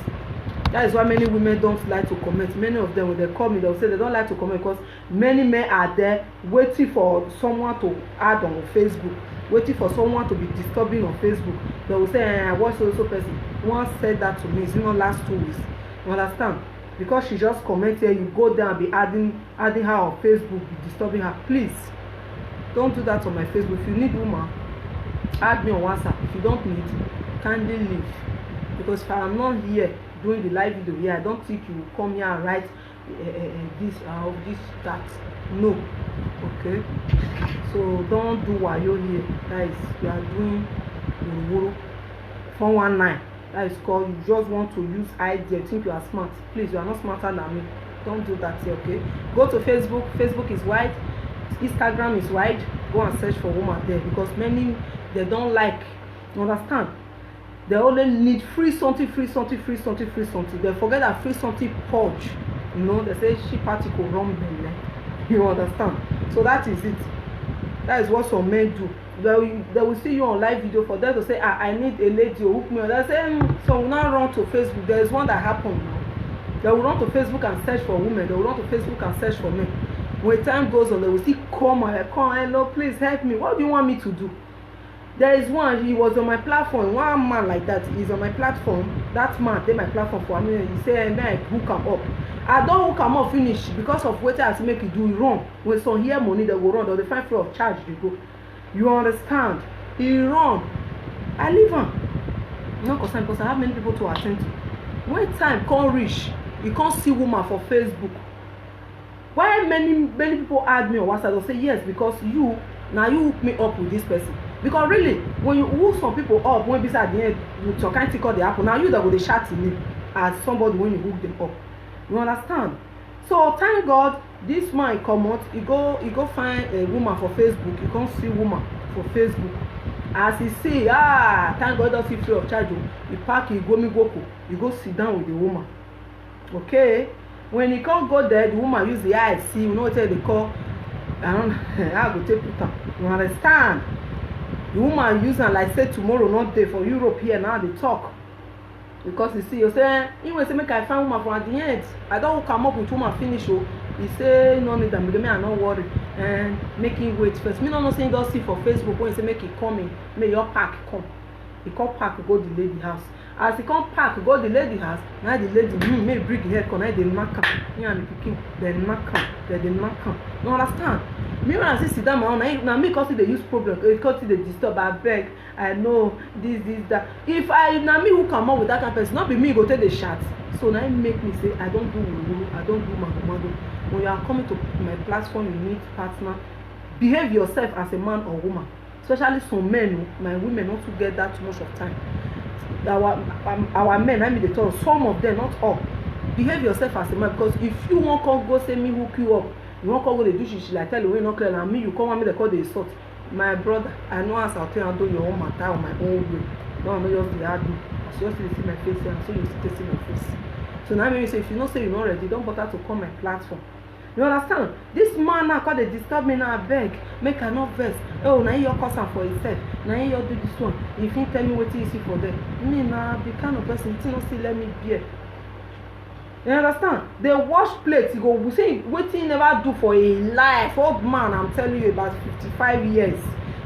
That is why many women don't like to comment. Many of them, when they call me, they'll say they don't like to comment because many men are there waiting for someone to add on Facebook, waiting for someone to be disturbing on Facebook. They will say, I watched also person. One said that to me, it's last 2 weeks. You understand? Because she just commented, you go there and be adding her on Facebook, be disturbing her. Please, don't do that on my Facebook. If you need woman, add me on WhatsApp. If you don't need, kindly leave. Because if I am not here doing the live video here, I don't think you will come here and write this that. No. Okay? So don't do wayo here. Guys, you are doing the 419. That is called, you just want to use idea, think you are smart. Please, you are not smarter than me. Don't do that here, okay? Go to Facebook. Facebook is wide. Instagram is wide. Go and search for woman there because many, they don't like, you understand? They only need free something. They forget that free something purge. You know, they say she particle wrong. You understand? So that is it. That is what some men do. They will see you on live video for them to say, I need a lady or hook me. They say, so we now run to Facebook. There is one that happened now. They will run to Facebook and search for women. They will run to Facebook and search for men. When time goes on, they will see, come, hello, please help me. What do you want me to do? There is one, he was on my platform. One man like that is on my platform. That man take my platform for me. He say, then I hook him up. I don't hook him up finish because of what I have to make it do wrong. When some here money they go run, or they find free of charge they go. You understand? He run. I leave him. Not concerned because I have many people to attend to. When time can't reach, you can't see woman for Facebook. Why many people add me on WhatsApp? They'll say yes because you hook me up with this person. Because really, when you hook some people up, when beside the end, you some kind of call the apple. Now you that go dey shout to me as somebody when you hook them up. You understand? So thank God, this man come out. He go find a woman for Facebook. You can't see woman for Facebook. As he see, thank God don't see free of charge. He pack, he go, you go sit down with the woman. Okay? When he can't go there, the woman use the eye see. You know what they call? I go take it. You understand? The woman use am like say tomorrow not day for Europe here now they talk. Because you see, you say, even say make I find woman from at the end. I don't come up with woman finish. He say no need them, me I not worry. And make him wait first. Me no say don't see for Facebook when he say make it come in, make your pack come. He come pack go the lady house. As he come pack go the lady house, now the lady may bring head come, now they knock am. Me and the pikin, they knock am. You understand? Me when I see sit down my own, now me cause they use problem, cause they disturb. I beg, I know this that. If now me who come up with that kind of person, not be me go take the shot. So now it make me say I don't do woo, I don't do mando. When you are coming to my platform, you need partner. Behave yourself as a man or woman. Especially some men, my women not to get that too much of time. Our men, I mean they tell some of them, not all. Behave yourself as a man because if you won't come go say me hook you up, you won't come go they do shit like tell you we not clear and me you come and me they call the insult. My brother, I know as I'll tell you do your own matter on my own way. Don't know just the hard do. So you just see my face and so you see my face. So now maybe say if you not say you're not ready, don't bother to come my platform. You understand? This man now cause they disturb me now, I beg, make I not vex. Oh, now your cousin for himself. Now you do this one. If you tell me what you see for them, me now the kind of person you not still let me be. You understand? They wash plates. You go say what you never do for a life. Old man, I'm telling you about 55 years.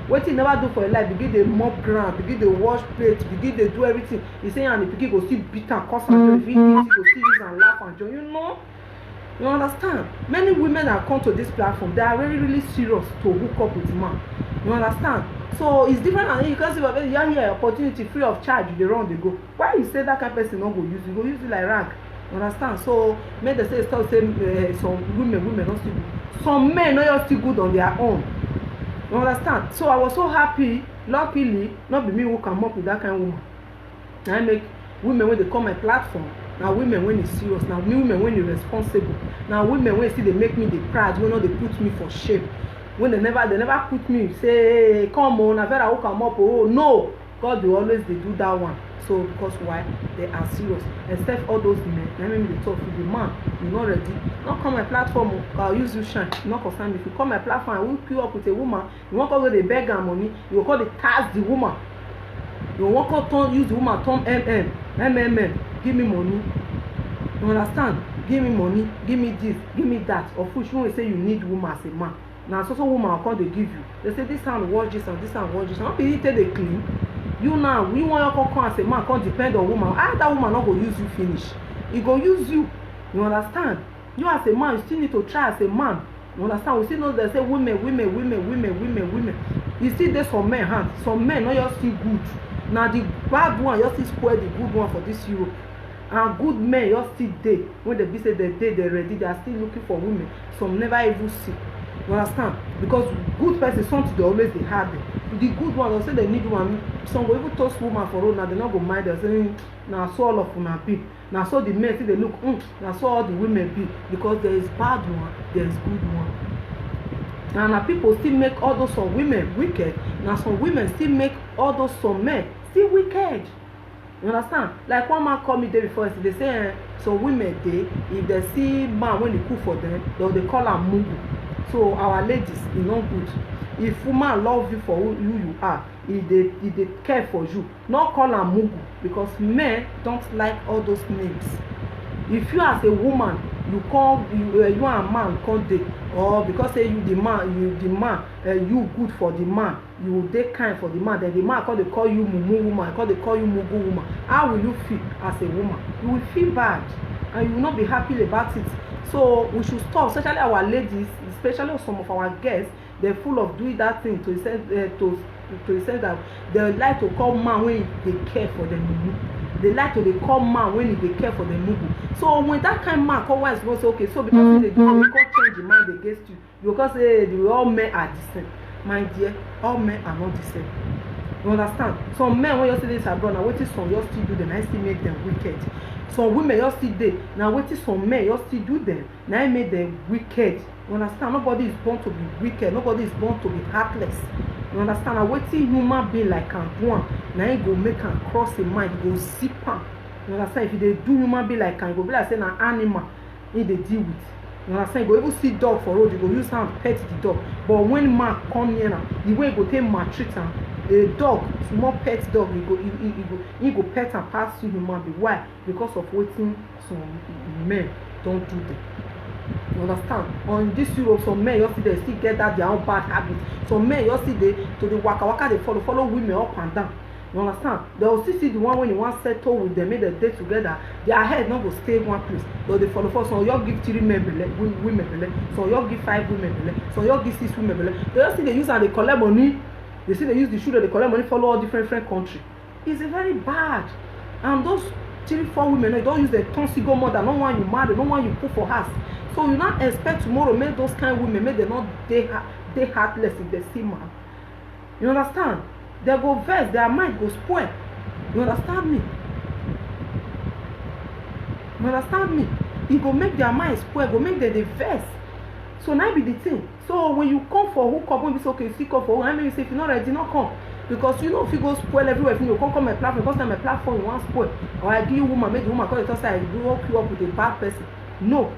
What you never do for a life, begin the mop ground, begin the wash plates, begin the do everything. You say and the begin go see beat and cuss and if you go see use and laugh and join. You know? You understand? Many women that come to this platform, they are really serious to hook up with man. You understand? So it's different and you can see that you have here opportunity free of charge, they run, they go. Why you say that kind of person not go use it? You go use it like rank. You understand? So make they say stop saying some women not still good. Some men not still good on their own. You understand? So I was so happy, luckily, not be me who come up with that kind of woman. I make women when they come my platform. Now women when it's serious, now women when it's responsible, now women when see they make me the proud, when they put me for shame, when they never put me say come on, I better come up. Oh no, God will always they do that one. So because why? They are serious. Except all those men, let me talk to the man, you're not ready. Not come my platform, I'll use you shine. Not concern me. If you come my platform, I will queue up with a woman, you won't call the beg her money, you will call the task the woman. You won't call use the woman, give me money. You understand? Give me money, give me this, give me that. Of which you will say you need woman as a man. Now so woman will come they give you. They say this hand watch this and this hand watch this. Not be they clean. You now, we want your come as a man, can't depend on woman. That woman not go use you finish. He go use you. You understand? You as a man, you still need to try as a man. You understand? We still know they say women. You see there's some men hand. Some men not just see good. Now the bad one, you see square the good one for this Europe. And good men just still dey. When they be say they ready, they are still looking for women. Some never even see. You understand? Because good person something they always they have them. The good one, they say they need one. Some go even toast woman for road now, they not go mind. They're saying, now so all of them be. Now so the men see they look, now so all the women be. Because there is bad one, there is good one. And now people still make all those some women wicked. Now some women still make all those some men still wicked. You understand? Like one man called me day before, they say some women they, if they see man when they cook for them, they call am mugu. So our ladies, e no good. If woman love you for who you are, if they care for you, not call am mugu, because men don't like all those names. If you as a woman, you and a man can't date, or because say you the man, you good for the man, you dey kind for the man, then the man call they call you mumu woman, call they call you mugu woman. How will you feel as a woman? You will feel bad, and you will not be happy about it. So we should stop, especially our ladies, especially some of our guests. They're full of doing that thing to the sense that they like to call man when they care for them. They like to call man when they care for them. So when that kind of man call one is going to say, okay, so because they can't change the mind against you, because all men are the same. My dear, all men are not the same. You understand? Some men when you see this abroad, now waiting some you still do them, I still make them wicked. Some women you still dey, now waiting some men you still do them, now I make them wicked. You understand? Nobody is born to be wicked. Nobody is born to be heartless. You understand? Now waiting human being like am one, now you go make am cross a mind, you go zip am. You understand? If they do human being like am, you go be like say na animal in they deal with. You understand? You go even see dog for road, you go use hand pet the dog. But when man come near now, the way you go take maltreat am, a dog, small pet dog, you go pet and pass to human being. Why? Because of waiting some men don't do them. You understand? On this Europe, some men you see they still get that their own bad habit. Some men you see they to the waka they follow women up and down. You understand? They will still see the one when you want settle with them, make the day together. Their head not go stay one place. So they follow for. So you give 3 men women, so you give 5 women, so you give 6 women. They just see they use and they collect money. They see they use the children, they collect money, follow all different countries. It's a very bad. And those 3-4 women, they don't use the tonsil go more than no one you marry, no one you put for house. So you not expect tomorrow make those kind of women, make they not they heartless if they see man. You understand? They go vex, their mind go spoil. You understand me? You understand me? It go make their mind spoil, go make them they vex. So now be the thing. So when you come for hook up, when you say okay, you see come for hook, I mean you say if you're not ready, not come. Because you know if you go spoil everywhere, if you come my platform, because my platform you want spoil. Or I give you woman, make the woman call the top side, you hook you up with a bad person. No.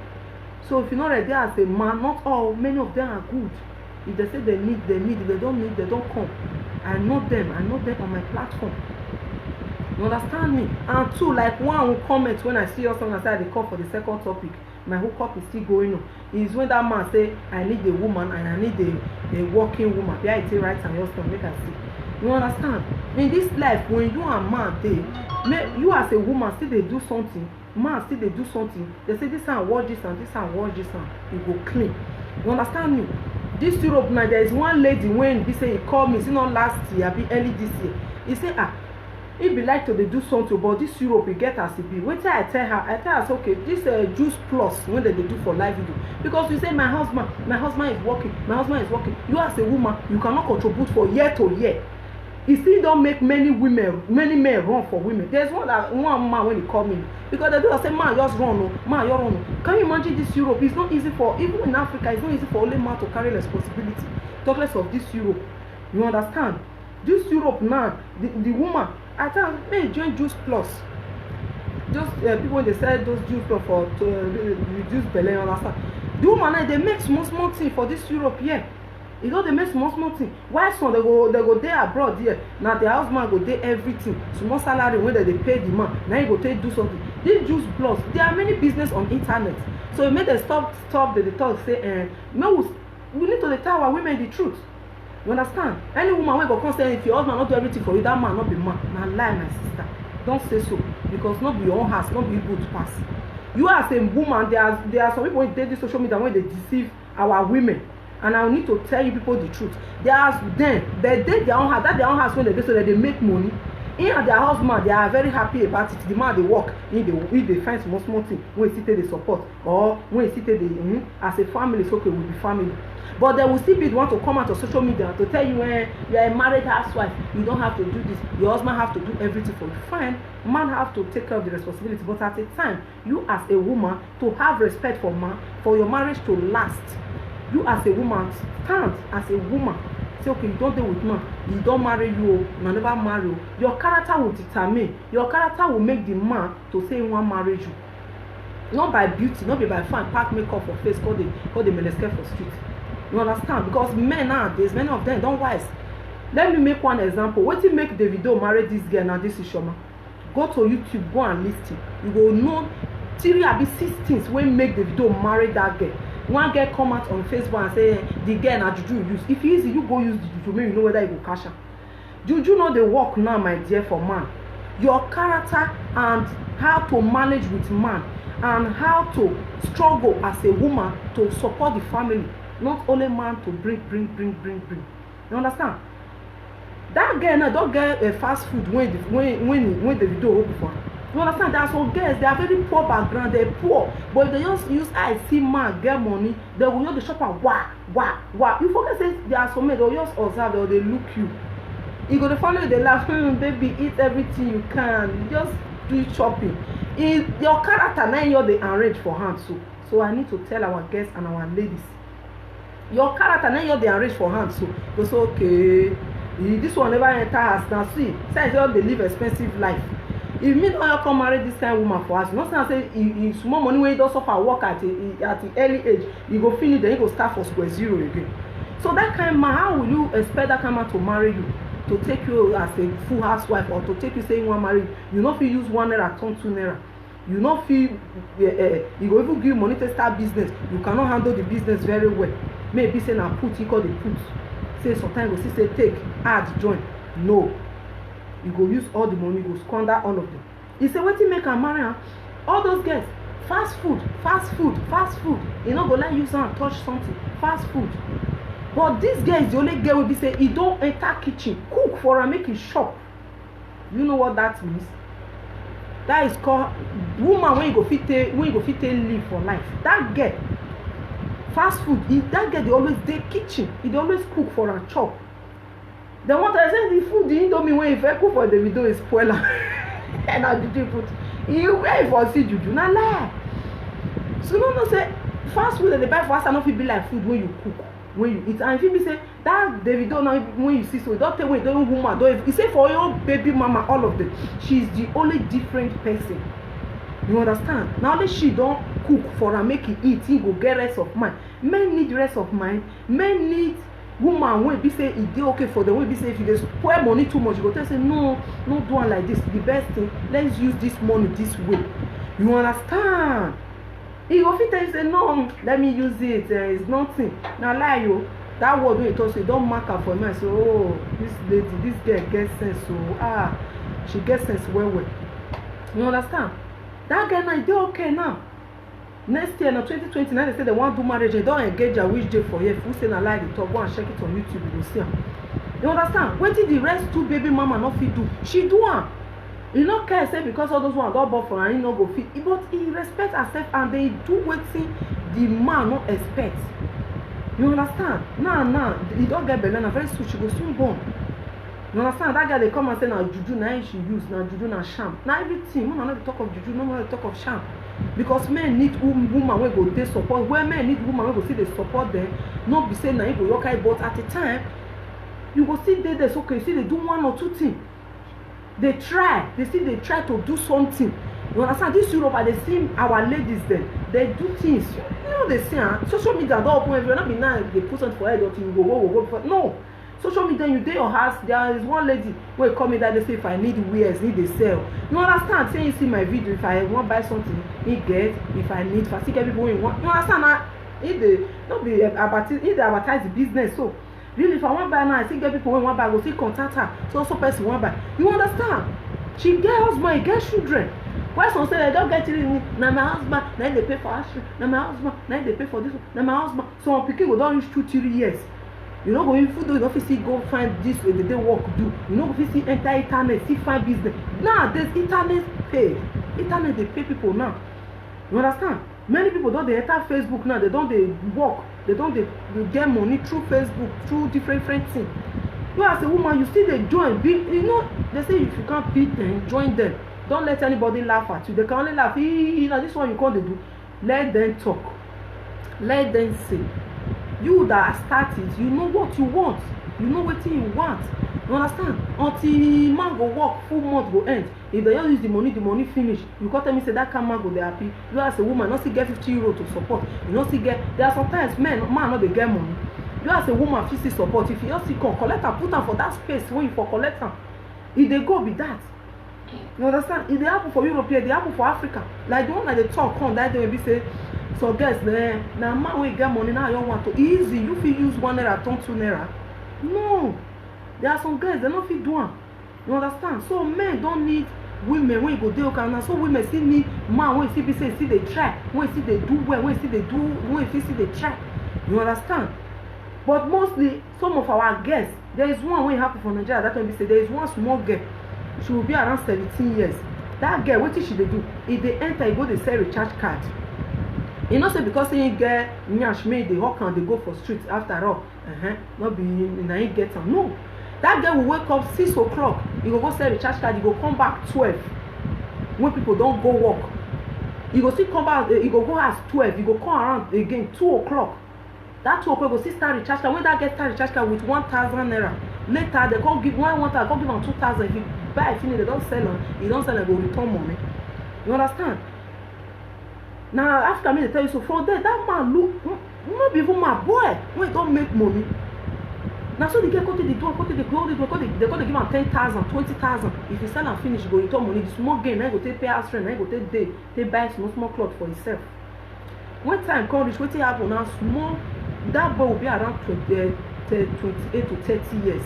So if you're not ready as a man, not all, many of them are good. If they say they need, if they don't need, they don't come. I know them on my platform. You understand me? And two, like one will comment when I see your song and say they call for the second topic. My hookup is still going on. Is when that man say I need a woman and I need a working woman. Yeah, it's right and your song, make I see. You understand? In this life, when you are a man, you as a woman still they do something. Man still they do something. They say this and watch this and this and watch this and you go clean. You understand me? This Europe now, there is one lady when he say he called me, it's not last year, be early this year. He say he be like to they do something, but this Europe he get as it be. Wait till I tell her, okay, this Juice Plus when they do for live video. Because you say my husband is working, You as a woman, you cannot contribute for year to year. He still don't make many men run for women. There's one man when he call me because they do say man just run, man you run. Can you imagine this Europe? It's not easy for even in Africa. It's not easy for only man to carry responsibility. Talk less of this Europe. You understand? This Europe now, the woman I tell them, hey, join Juice Plus. Just people they sell those Juice Plus for to reduce belly and all that stuff. The woman they make small thing for this Europe here. You know they make small thing. Why some they go there abroad here. Now the husband go there everything. Small salary when they pay the man. Now you go take do something. This Juice Plus, there are many business on internet. So you make them stop the talk say no, we need to tell our women the truth. You understand? Any woman will go come say if your husband not do everything for you, that man not be man. Now lie, my sister. Don't say so, because not be your own house, not be good to pass. You as a woman, there are some people who take this social media when they deceive our women, and I need to tell you people the truth. They are them, they date their own house, that their own house when they do so that they make money. In and their husband, they are very happy about it. The man they work, if they find small thing, when he they support, or when he they as a family, it's okay, we'll be family. But they will still be the one to come out on social media to tell you when you are a married housewife, you don't have to do this, your husband have to do everything for you. Fine, man have to take care of the responsibility, but at a time, you as a woman, to have respect for man, for your marriage to last, you as a woman, stand as a woman. Say, okay, you don't deal with man, you don't marry you, you never marry you. Your character will determine, your character will make the man to say he won't marry you. Not by beauty, not by fine, pack makeup for face, call the menesque for street. You understand? Because men nowadays, many of them don't wise. Let me make one example. What you make Davido marry this girl now, this is Shoma? Go to YouTube, go and listen. You will know 3 or 6 things when make Davido marry that girl. One girl come out on Facebook and say the girl na juju use. If easy, you go use the juju, maybe you know whether you go cash her. Juju know the work now, my dear, for man. Your character and how to manage with man and how to struggle as a woman to support the family. Not only man to bring. You understand? That girl now don't get a fast food when the video open for. You understand? There are some girls, they are very poor background, they're poor, but if they just use I see man get money, they will use the shop and wah. You forget say there are some men, they'll just observe or they look you. You go to follow you, they laugh, baby, eat everything you can, just do shopping. Your character now you're the arrange for hand so I need to tell our guests and our ladies. Your character now you're the arrange for hand so go say okay, this one never enter house now see say they live expensive life. If me don't come marry this kind of woman for us, not say if small money when you don't suffer work at the early age, you go finish then you go start for square zero again. So that kind of man, how will you expect that kind of man to marry you, to take you as a full housewife, or to take you saying you want marry? You not feel use 1 naira turn 2 naira. You not feel you go even give you money to start business. You cannot handle the business very well. Maybe say na put, you call the put. Say sometimes you say take, add, join. No. You go use all the money, you go squander all of them. He say wetin make am marry am? All those girls, fast food. You no go let use am touch something. Fast food. But this girl is the only girl wey be say e don enter kitchen, cook for am, make e chop. You know what that means? That is called woman when you go fit take live for life. That girl, fast food. That girl dey always dey kitchen. E dey always cook for am chop. Then what I say the food, the indomie when you cook for the video is spoiler. And I did put you wait for see juju na lie. So no say fast food that they buy fast enough, it be like food when you cook, when you eat. And if you say that Davido now when you see so don't tell me don't woman don't you say for your baby mama all of them, she's the only different person. You understand? Now that she don't cook for her make it eat, he go get rest of mind. Men need rest of mind. Men need woman wey be say e dey okay for them, wey be say if you dey spoil money too much, you go tell say no do am like this. The best thing, let's use this money this way. You understand? E go fit tell you say no, let me use it, it's nothing. Na lie yo. That word wey you talk say don mark am for me. So oh, this lady, this girl get sense. So she get sense well. You understand? That girl now e dey okay now. Next year, now 2020, now they say they want to do marriage. They don't engage her which day for here. If you say na lie, they talk, go and check it on YouTube. You will see her. You understand? What did the rest two baby mama not fit do? She do her. You not care say because all those ones got bought for her, you not go fit. But he respect herself and they do what the man not expect. You understand? Now, he don't get belly. Very soon she go soon born. You understand? That guy they come and say now juju now she use now juju now sham. Now everything. Man, not talk of juju, no more talk of sham. Because men need woman wey go dey support. Where men need woman wey go see dey support them, not be say na you go yokai, but at the time you go see dey there so okay, see they do 1 or 2 things. They try to do something. You understand? This Europe, they see our ladies then. They do things. You know they say, social media don't open everywhere. Not be now they put something for head until you go. No. Social media, you dey your house. There is one lady who call me that they say if I need wares, need they sell. You understand? Say you see my video, if I want buy something, he get. If I need, if I see people you want. You understand? If they don't be advertise the business. So really, if I want buy now, I see get people who want buy, go see contact her. So person want buy. You understand? She get husband, get children. Why some say they don't get it? Now my husband, now they pay for us. Now my husband, now they pay for this. Now my husband. Some people go down reach 2-3 years. You know, go if you don't see go find this way they work do. You know, if you see enter internet, see find business. Now there's internet pay. Internet they pay people now. You understand? Many people don't they enter Facebook now. They don't they work. They get money through Facebook, through different things. You as a woman, you still they join. You know, they say if you can't beat them, join them. Don't let anybody laugh at you. They can only laugh. You know, this one you can't do. Let them talk. Let them say. You that started, you know what you want. You know what you want. You understand? Until man go work, full month go end. If they just use the money finish. You can't tell me say that can man go they happy. You as a woman, not see get 50 euro to support. You not see get. There are sometimes man not they get money. You as a woman, 50 support. If you just see collect and put them for that space when you for collect them. If they go be that. You understand? If they happen for Europe, they happen for Africa. Like the one that they talk on that they will be say, so guys, now man will get money now. You want to easy. You feel use 1 naira, turn 2 naira. No, there are some guys they don't feel do one. You understand? So men don't need women when you go there. Okay, so women still need man when you see be say see they try, when you see they do well, when you see they do, when you see they try. You understand? But mostly some of our guests, there is one when it happen for Nigeria. That when we say there is one small girl. She will be around 17 years. That girl, what did she do? If they enter, go they sell recharge card. You know, say because they get nyash made the hawk and they go for streets after all. Not be na you get them. No. That girl will wake up 6 o'clock. You go sell recharge card, you go come back 12. When people don't go work. You go still come back, you go as 12, you go come around again 2 o'clock. That 2 o'clock go still start recharge card. When that get start recharge card with 1,000 naira. Later they come give 1,000, come give them 2,000. If you buy a finish, they don't sell them. You don't sell them, go return money. You understand? Now after me they tell you so from there that man look not be even my boy when don't make money. Now so they get go to the door, go to the door, they go to give them 10,000, 20,000. If you sell and finish, you go return money. The small gain, then go take pay house rent, then go take day, take buy small cloth for himself. When time come reach, what happen now? Small that boy will be around 28 to 30 years.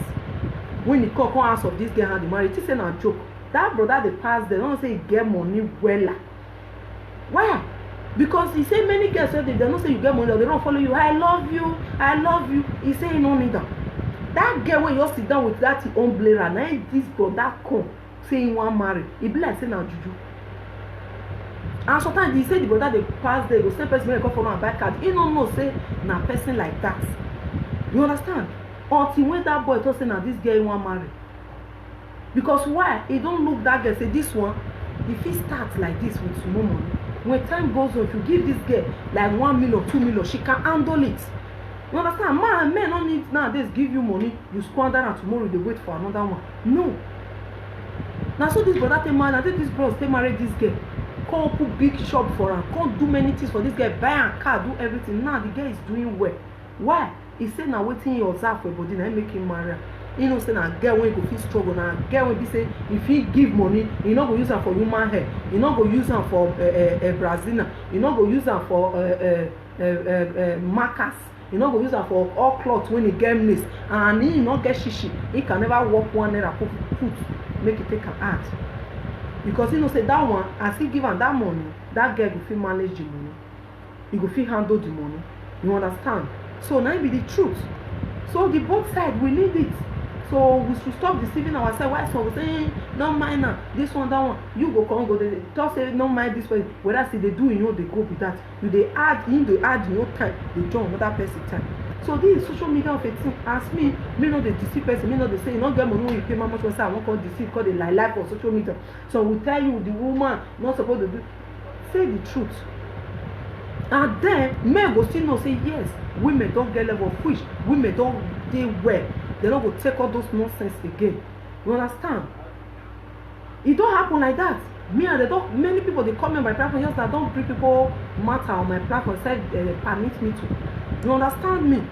When he come house of this girl had the marriage, it's a joke. That brother they pass, they don't say he get money well. Why? Because he say many girls say they don't say you get money, they don't follow you. I love you, I love you. He say he no need them. That girl when you sit down with that own blazer, now this brother come say he want marry. He be like say now juju. And sometimes he say the brother they pass there, go same person when they come follow and buy card. He don't know say na person like that. You understand? Until when that boy talk say now this girl he want marry. Because why? He don't look that girl say this one. If he starts like this with small money. When time goes on, if you give this girl like 1 million, 2 million, she can handle it. You understand? Men don't need nowadays give you money, you squander and tomorrow they wait for another one. No. Now so this brother take man, I think this brother stay marry this girl. Come put big shop for her, come do many things for this girl, buy a car, do everything. Now the girl is doing well. Why? He say now waiting you observe for body, now make him marry. You know, say now girl when go feel struggle, now girl when be say if he give money, you not go use her for human hair, you not go use her for Brazilian, you not go use her for markers, you not go use her for all cloth when he get missed, and he not get shishi, he can never work 1 naira put make it take an art. Because you know say that one, as he give her that money, that girl go fit manage the money, he go fit handle the money. You understand? So now it be the truth. So the both side we need it. So we should stop deceiving ourselves. Why some say don't mind now, this one, that one. You go come go they talk say don't mind this way. Whether say they do, you know they go with that. You they add in your time, they join another person time. So this is social media of a thing. Ask me know they deceive person, me know they say you don't get money when you pay how much say I won't call deceive, call they lie for social media. So we tell you the woman not supposed to do. Say the truth. And then men go still know say yes, women don't get level of which women don't they well. They don't go take all those nonsense again. You understand? it don't happen like that. Me and many people they come on my platform just that don't bring people matter on my platform say permit me to. You understand me?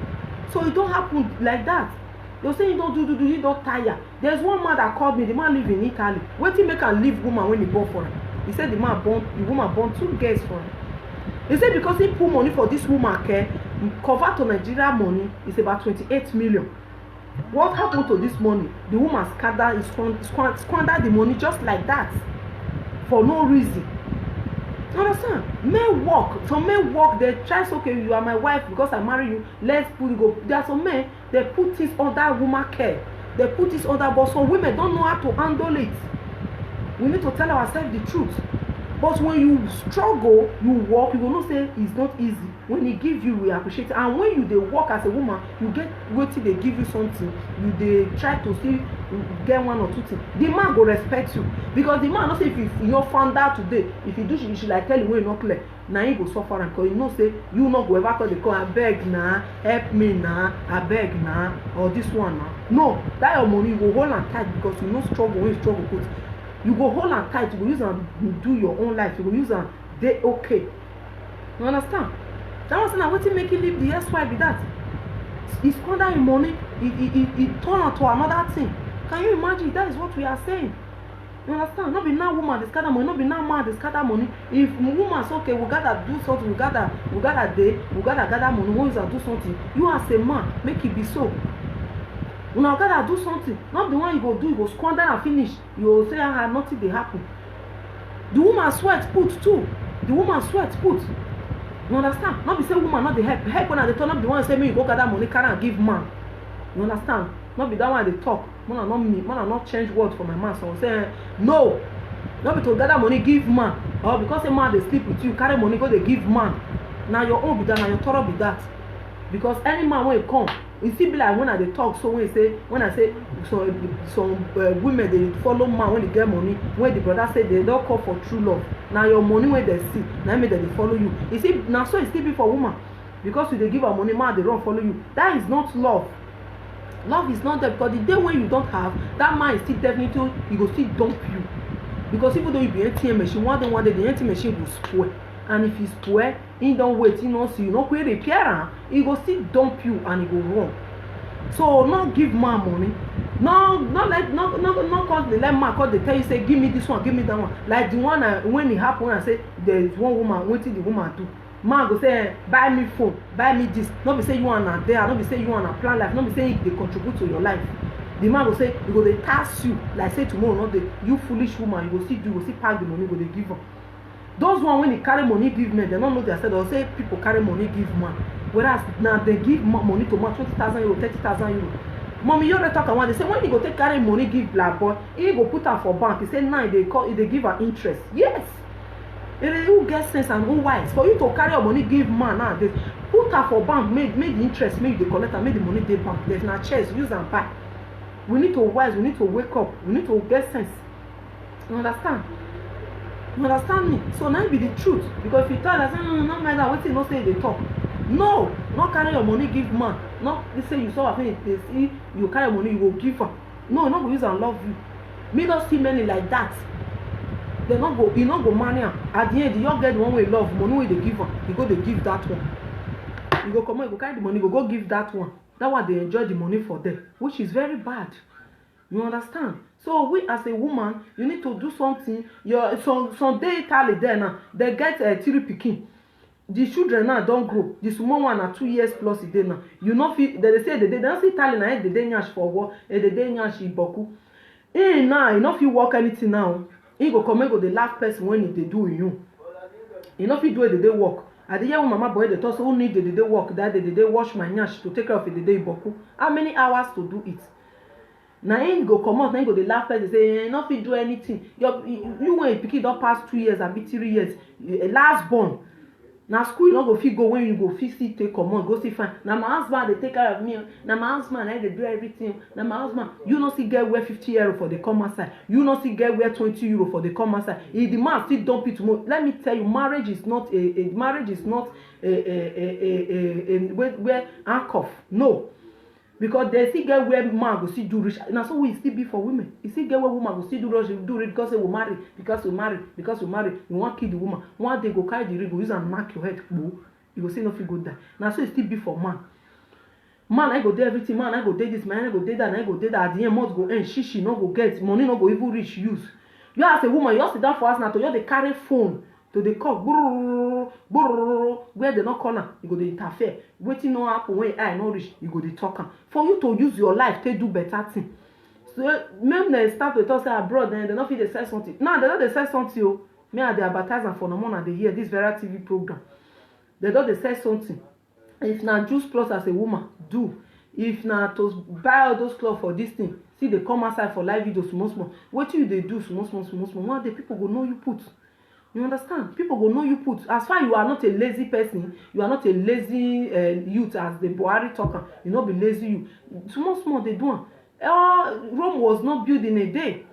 So it don't happen like that. They say you don't do, you don't tire. There's one man that called me. The man live in Italy. Wetin make am leave woman when he born for her? He said the woman born 2 girls for him. He said because he put money for this woman care, convert to Nigeria money is about 28 million. What happened to this money? The woman squandered the money just like that for no reason. You understand? Men work. Some men work. They try to say, okay, you are my wife because I marry you. Let's put it go. There are some men they put this under woman care. They put this under, but some women don't know how to handle it. We need to tell ourselves the truth. But when you struggle, you work, you will not say it's not easy. When he give you, we appreciate it. And when you they work as a woman, you get waiting, they give you something. You they try to see get 1 or 2 things. The man go respect you. Because the man not say if you not found out today, if you do you should like tell you when you not clear. Now he go suffer and because you know say you not go ever call the call, I beg now, help me now, I beg now, or this one now. No, that your money you go hold and tight because you no struggle when you struggle put. You go hold and tight, you go use and do your own life, you go use and they okay. You understand? That was not what make you leave the ex-wife with that. He squander your money, he turn out to another thing. Can you imagine? That is what we are saying. You understand? Not be now woman they scatter money, not be now man they scatter money. If woman say okay, we gotta do something, we gotta gather money, we use and do something. You as a man, make it be so. Una gotta do something. Not the one you go do, you go squander and finish. You go say nothing dey happen. The woman sweat put too. The woman sweat put. You understand? Not be say woman not the help. Help when they turn up the one say me you go gather money carry and give man. You understand? Not be that one they talk. Man are not me. Man are not change word for my man. So I say no. Not be to gather money give man. Or because a man they sleep with you carry money go they give man. Now your own be that. Now your thorough be that. Because any man when you come. It still be like when I dey talk so when I say some women they follow man when they get money when the brother say they don't call for true love. Now your money when they see now make them they follow you. You see now so it still be for woman because you they give her money man they don't follow you. That is not love. Love is not there because the day when you don't have that man is still definitely he go still dump you because even though you be ATM machine one day the ATM machine will spoil. And if he spoil, he don't wait, he don't see you, not quit repair, he go still dump you and he go wrong. So not give man money. Not cause they let man cause they tell you say give me this one, give me that one. Like the one when it happen I say there is one woman, what did the woman do? Man go say buy me phone, buy me this. Not be say you wanna there, not be say you wanna plan life, not be say they contribute to your life. The man go say you go they tax you, like say tomorrow, not the you foolish woman, you go still do, you go still pack the money, you go they give her. Those one when they carry money give men, they don't know themselves. They'll say people carry money give man. Whereas now they give money to man 20,000 euro, 30,000 euro. Mommy, you already talk about. They say when you go take carry money give black boy, he go put her for bank. He say now they give her interest. Yes. Who gets sense and who wise for you to carry your money give man now? They put her for bank, make the interest, make the collect and make the money they bank. There's no chance, use and buy. We need to wise. We need to wake up. We need to get sense. You understand? You understand me? So now be the truth. Because if you tell us, no matter what you not say they talk. No, not carry your money give man. Not they say you saw a thing, they see you carry money, you will give her. No, not go use and love you. Me don't see many like that. They not go, you not go money. At the end, you don't get the one way love, money way they give her. You go they give that one. You go come on, you go carry the money, you go give that one. That one they enjoy the money for them, which is very bad. You understand? So we as a woman, you need to do something. Your some day Italy there now, they get 3 pikin. The children now don't grow. The small one are 2 years plus a day now. You know, they say they don't see Italy now. They nyash for work. They nyash boku. Now you know if you work anything now, he go come and go the last person when they do you. You know if you do it, they work. At the year when mama boy they told who need they work that they wash my nyash to take care of it. They boku. How many hours to do it? Now he go come out, now he go the last person say, not fit do anything. You when you pick it up past 2 years and be 3 years, last born. Now school you not go fit go when you go fit still take command, go see fine. Now my husband they take care of me. Now my husband they do everything. Now my husband, you not see get where 50 euro for the come outside. You not see get where 20 euro for the come outside. If the man still dump it tomorrow, let me tell you, marriage is not where handcuff. No. because they still get where man go still do rich. Na so we still be for women. You still get where woman go still do rich because we marry, because we marry. You wan kill the woman. One day go carry the ring, go use am knack your head, gboo. You go say no fit go die. Na so it still be for man. Man, I go do everything. Man, I go do this. Man, I go do that. I go do that. At the end, month go end. She no go get money. No go even reach use. You as a woman, you just sit down for us now. To you dey carry phone to the call. Where they no call am, you go dey interfere. Wetin no happen when eye no reach, you go dey talk am. For you to use your life, take do better thing. So when they start to talk say abroad, then they no fit dey sell something. Now they don dey sell something. Oh, me and the advertiser for no more than they hear this very TV program. They don dey sell something. If na juice plus as a woman, do. If na to buy all those clothes for this thing, see they come outside for live video small. Wetin you dey do small. One day people go know you put. You understand? People go know you put. As far you are not a lazy person, you are not a lazy youth as the Buhari talker. You no be lazy you. Small they do. Rome was not built in a day.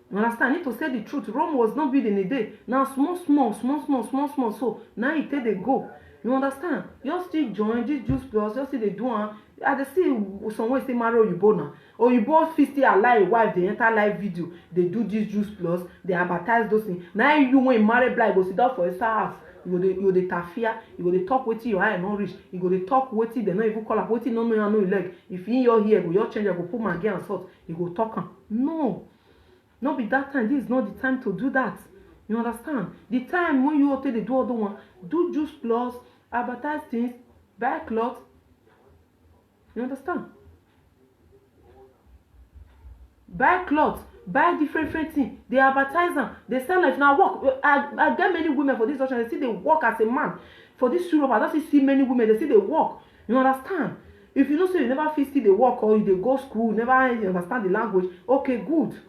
You understand? I need to say the truth. Rome was not built in a day. Now small. So now it take they go. You understand? You still join this juice plus. You see they do. I dey see someone say marry Oyibo now. Oyibo fit still allow a wife dey enter live video. They do this juice plus. They advertise those things. Now you when marry blind go sit down for a house. You go dey tafia. You go dey talk wetin your eye no reach. You go dey talk wetin they no even call up. Wetin no know your leg. If in your ear go your change, go put maggi and salt. You go talk am. No be that time. This is not the time to do that. You understand? The time when you take the do other one, do juice plus, advertise things, buy cloth. You understand? Buy clothes, buy different things. They advertise them. They sell it now. Work. I get many women for this option. They see they work as a man. For this Europe, I don't see many women. They see they work. You understand? If you know say you never feel see they work or you they go school, never understand the language. Okay, good.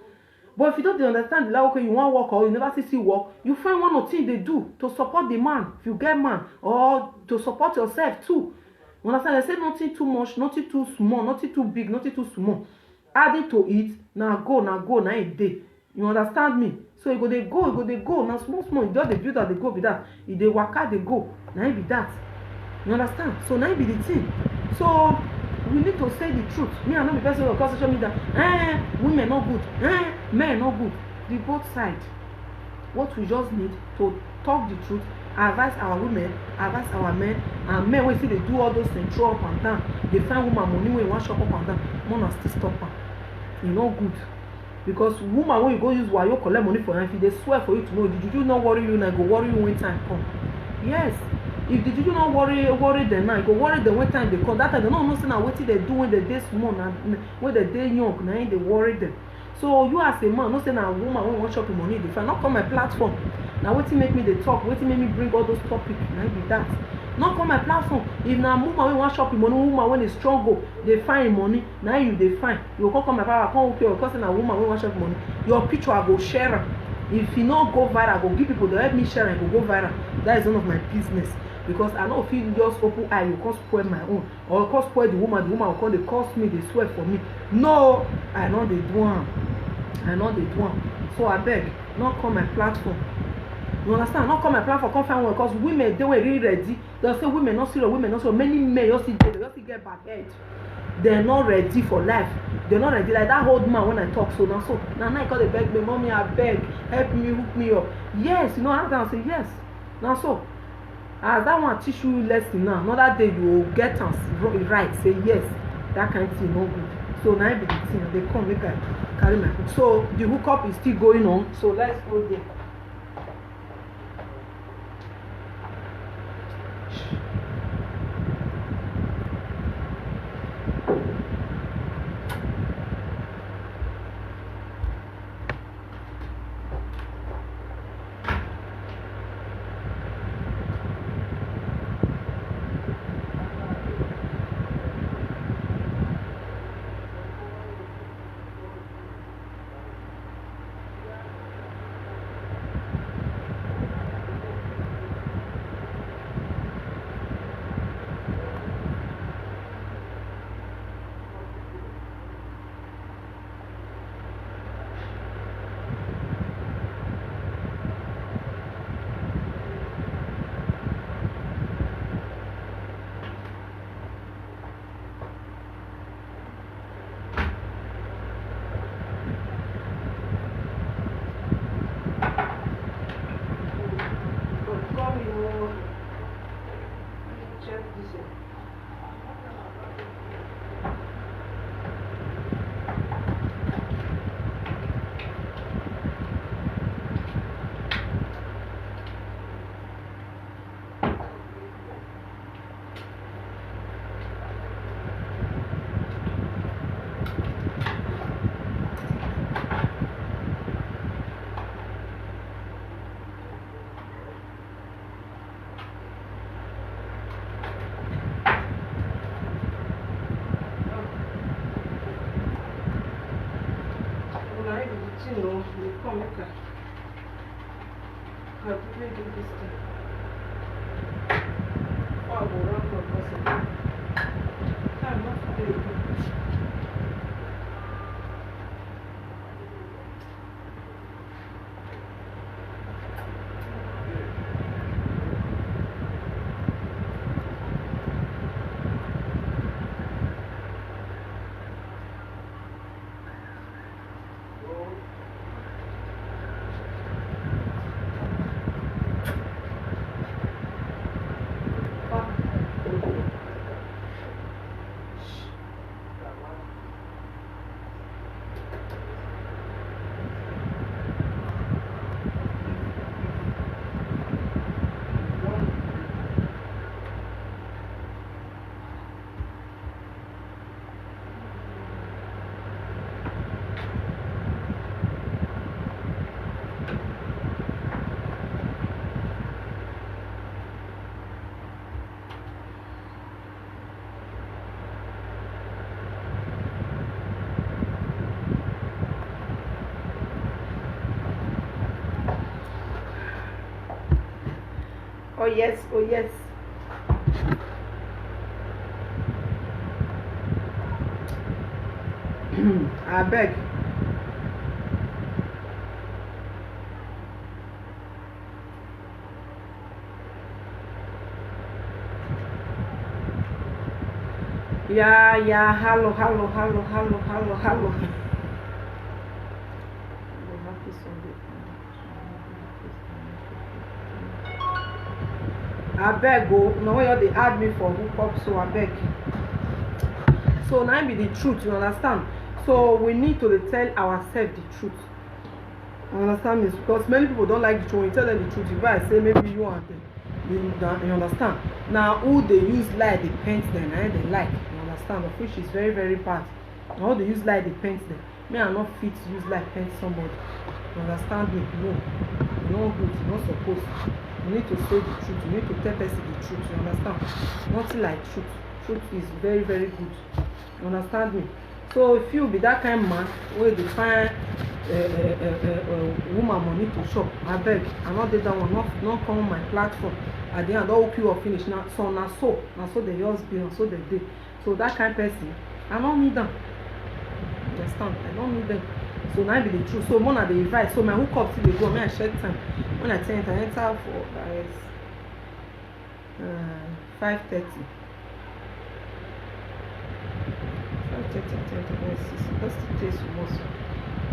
But if you don't understand the language, you want work or you never see work, you find one or two they do to support the man. If you get man or to support yourself too. You understand? They say nothing too much, nothing too small, nothing too big, nothing too small. Adding to it, now go a day. You understand me? So you go they go. Now small. You just the build that they go with that. If they work out, they go. Now it be that. You understand? So now it be the thing. So we need to say the truth. Me and not the person who call social media. Women not good. Men not good. The both sides. What we just need to talk the truth. Advise our women, advise our men, and men when see they do all those things, throw up and down. They find woman money when you want shop up and down. Man still stop her. You know good. Because woman when you go use wayo collect money for her, if they swear for you to know, the juju not worry you now, go worry you when time come. Yes. If the juju not worry them now, go worry them when time they come. That time they don't know say now what they do when they day small and when they day young, now they worry them. So you as a man, not say now woman when you want shop money, they find not come my platform. Now what make me they talk, what make me bring all those topics, now be that. Not come my platform. If now woman when want shop money, woman when they struggle, they find money, now you they find. You come my power, come okay, because now woman when want shop money, your picture I go share. If you not go viral, I go give people to help me share and go viral. That is none of my business. Because I know if you just open eye, you can't spoil my own. Or you can't spoil the woman will come, they cost me, they swear for me. No, I know they do one. So I beg, not come my platform. You understand? Not come my platform, come find one because women they were really ready. They'll say women not serious. Many men you see get bad head. They're not ready for life. They're not ready. Like that old man when I talk so now I call the beg me, mommy, I beg, help me, hook me up. Yes, you know I say yes. Now so as that one teach you lesson now, another day you will get us right, say yes, that kind of thing no good. So now be the thing, they come make I carry my hook. So the hookup is still going on. So let's go there. get this one. You know, they come make I quickly do this thing. Oh, I will run for possible. Time not to do. Oh yes, oh yes. I beg. Yeah, hello. I beg go. Now you they add me for hookup, so I beg. So now be the truth, you understand? So we need to tell ourselves the truth. You understand me? Because many people don't like the truth. When you tell them the truth, if I say maybe you want them, you understand? Now who they use lie, they paint them, and they like. You understand? Of which is very, very bad. Now they use lie, they paint them. Me, I'm not fit to use lie, paint somebody. You understand me? No. You're not good. You're not supposed to. You need to say the truth. You need to tell person the truth. You understand? Nothing like truth. Truth is very, very good. You understand me? So if you be that kind of man where they find woman money to shop, I beg, I not did that one, not come on my platform. At the end, all you are finished now. So they just be, now so they did. So that kind of person, I don't need them. You understand? I don't need them. So now be the truth. So one of the advice. So my hookup till they go, I check time. When I enter for 5:30. 5:30, that's the case most.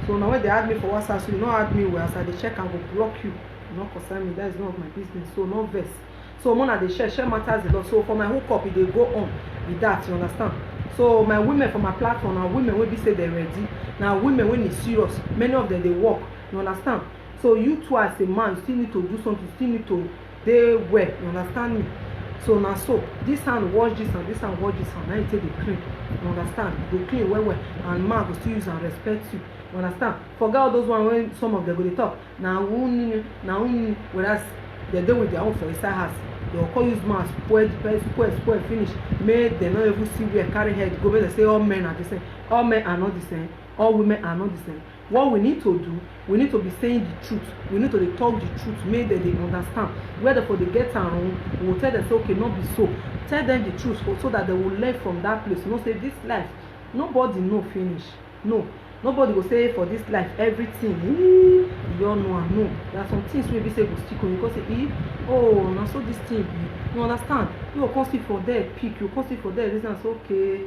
So now when they add me for WhatsApp, so you don't add me well, as I they check and go block you. You not concern me, that is none of my business. So no verse. So one of the share matters a lot. So for my hookup, they go on with that, you understand? So my women for my platform, now women will be say they're ready. Now women when it's serious, many of them they work, you understand? So you too as a man still need to do something, still need to they well, you understand me? So now so this hand wash this and this hand wash this and now you take the clean. You understand? You go clean well and man will still use and respect you. You understand? Forget all those ones when some of them go they talk. Now whereas they do with their own for inside house. They will call use man spoil finish. Make they not even see where carry head go. They say all men are the same. All men are not the same. All women are not the same. What we need to do, we need to be saying the truth. We need to talk the truth, make them they understand. Whether for they get wrong, we will tell them say okay, not be so. Tell them the truth so that they will learn from that place. You know, say this life, nobody know finish. No. Nobody will say for this life everything. You don't know and no. There are some things we be say go stick on you. Because say, oh, now so this thing be. You understand? You will come see from there, pick. You come see from there, reason say okay.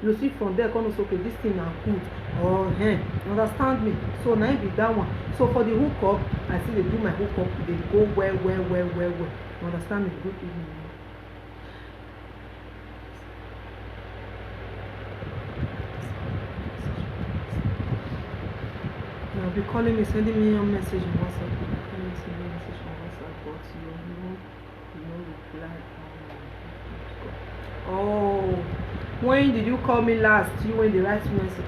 You see from there, come say okay, this thing are good. Oh, you understand me? So now it be that one. So for the hookup, I see they do my hookup. They go well. You understand me? Good evening. You'll be calling me, sending me a message on WhatsApp. But you know reply. Oh, when did you call me last? You when they write message.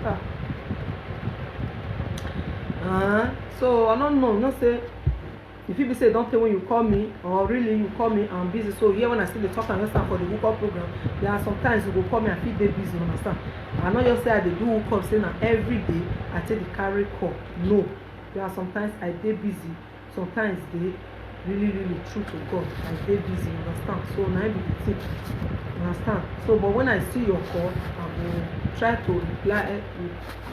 So I don't know. Not say if people say don't tell when you call me, or really you call me, I'm busy. So here when I see the talk and understand for the hookup program, there are sometimes you go call me and feel they busy, understand? I know you say I dey do hookup saying that every day I take the carry call. No, there are sometimes I dey busy, sometimes they really true to God I dey busy, understand? So now be the thing, understand? So but when I see your call, I will try to reply,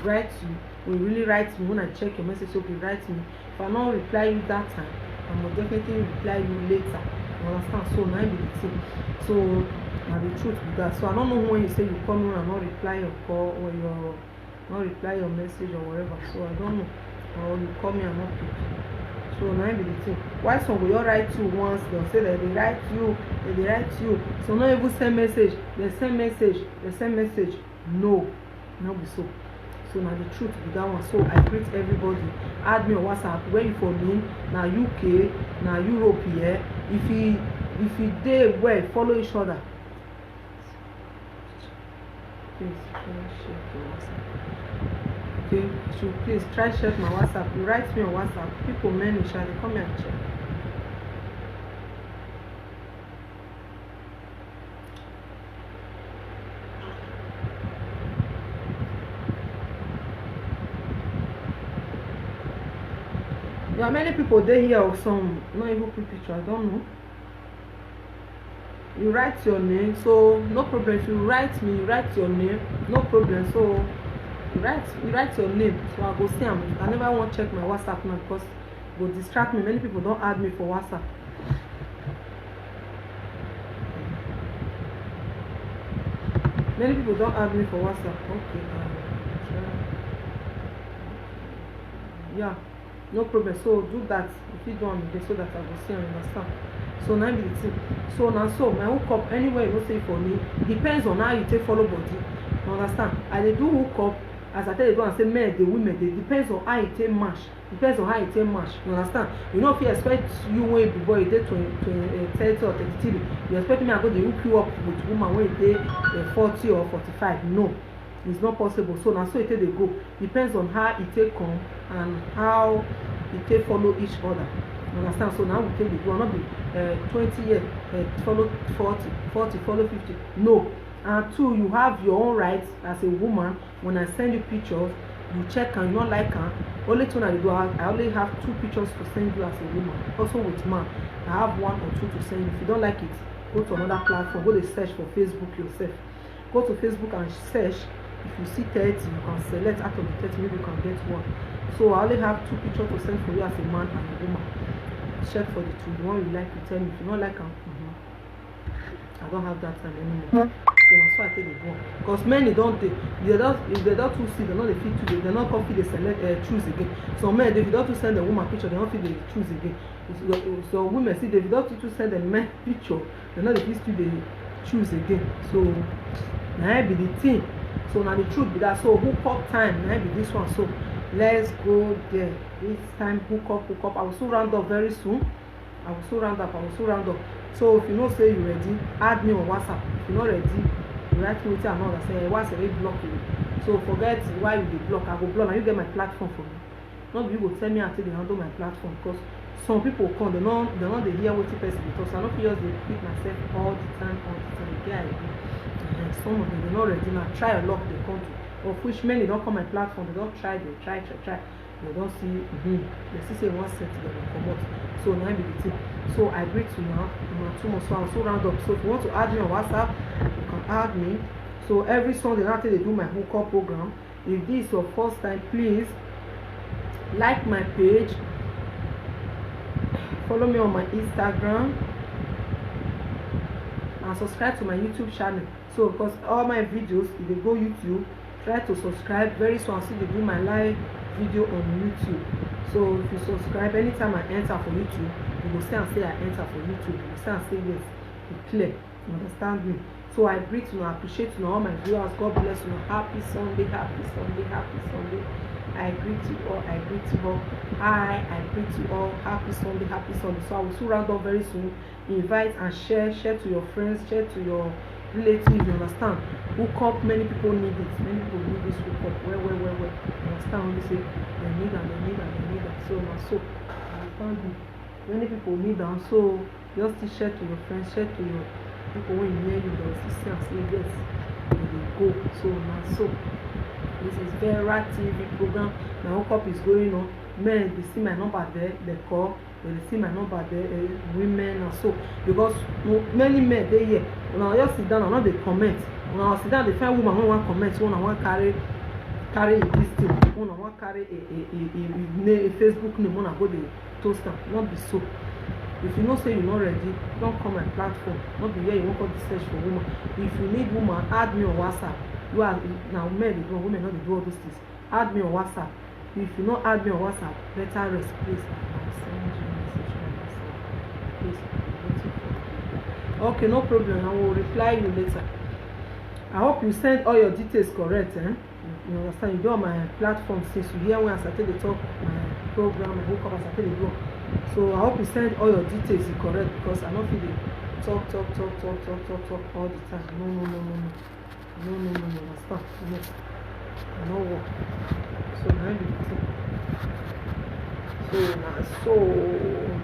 write you. Will really write me when I check your message. Okay, write me. If I don't reply you that time, I will definitely reply you later. You understand? So now be the thing. So now the truth be that. So I don't know when you say you call me and not reply your call or your not reply your message or whatever. So I don't know. Or you call me and not pick. So now be the thing. Why some will you write you once? They'll say that they write you. So not even send message. They send message. No, not be so. So now the truth be that one. So I greet everybody. Add me on WhatsApp. Where you for me? Now UK, now Europe here. If you dey well, follow each other. Please share your WhatsApp. Okay, so please try check my WhatsApp. You write me on WhatsApp. People many shall they come here and check. There are many people there here or some not even put picture, I don't know. You write your name, so no problem. If you write me, you write your name, no problem. So you write your name, so I go see them. I never want to check my WhatsApp now because it will distract me. Many people don't add me for WhatsApp. Many people don't add me for WhatsApp. Okay, yeah. No problem. So do that if you don't so that I will see and understand. So now be the thing. So now my hookup anywhere you say for me depends on how you take follow body. You understand? I dey do hookup as I tell you and say men, the women, they depends on how you take match. Depends on how you take match. You understand? You know if you expect you when before you take 30 or 33, you expect me I go to hook you up with woman when you take 40 or 45. No. It's not possible. So now so it take they go. Depends on how it take come and how it take follow each other. You understand? So now we take the go. Not be 20 years follow 40 follow 50. No. And two, you have your own rights as a woman. When I send you pictures, you check and you don't like her. Only thing I do, I only have 2 pictures to send you as a woman. Also with man, I have 1 or 2 to send you. If you don't like it, go to another platform. Go to search for Facebook yourself. Go to Facebook and search. If you see 30, you can select out of the 30, maybe you can get 1. So I only have 2 pictures to send for you as a man and a woman. Check for the 2. The one you like, you tell me. If you don't like them, I don't have that time anymore. So that's why I take the one. Because many don't take. If they don't too see, they're not the fit to. They're not confident. They select choose again. So men, if you don't send a woman picture, they don't feel they choose again. So women see if you don't too send a man picture, they're not the fit to they choose again. So now be the thing. So now the truth be that. So hook up time now be this one. So let's go there. This time hook up. I will still round up very soon. I will still round up. So if you know say you ready, add me on WhatsApp. If you're not ready, you write me with and all that say once I block you. So forget why you block. I go block and you get my platform for me. Not you go tell me until they handle my platform because some people come, they not they hear what the person because I don't feel just repeat myself all the time. Yeah, and some of them they're not ready now. Try a lot they come to. Of which many don't come my platform, they don't try, they try. They don't see they still say one set they will come out. So now be the thing. So I break to now 2 more. So I'll so round up. So if you want to add me on WhatsApp, you can add me. So every Sunday after they do my hookup program, if this is your first time, please like my page, follow me on my Instagram, and subscribe to my YouTube channel. So because all my videos, if they go YouTube, try to subscribe. Very soon I'll see they do my live video on YouTube. So if you subscribe, anytime I enter for YouTube, you will say and say I enter for YouTube. You will say and say yes, it's clear. You understand me? So I greet you, I appreciate you, all my viewers. God bless you. Happy Sunday, happy Sunday, happy Sunday. I greet you all, I greet you all. I greet you all. Happy Sunday, happy Sunday. So I will soon round up very soon. Invite and share to your friends, share to your relatives. You understand? Hook up, many people need it. Many people need this hook up. Well. You understand? When they say they need that. So you understand me? Many people need that. So just share to your friends, share to your people when you hear you, they will see and say yes, they go. So this is Vera TV program. My hookup is going on. Men, they see my number there, they call. They see my number there. Women and so, because many men they here. When I just sit down and not they comment. When I sit down, they find woman who want comment. One I want carry this thing. One I want carry a Facebook name. One I go the toaster. Not be so. If you know say you're not ready, don't come my platform. Not be here you won't come to search for woman. If you need woman, add me on WhatsApp. You are now men they do, women not they do all those things. Add me on WhatsApp. If you not add me on WhatsApp, better rest, please. I'll send you a message on WhatsApp. Please, I'm waiting for you. Okay, no problem. I will reply you later. I hope you send all your details correct. You understand? You do on my platform since you hear when I started the talk, my program, my hookup, I started the go. So I hope you send all your details correct, because I don't feel they talk all the time. No, understand? No, I no work. So now be the thing. So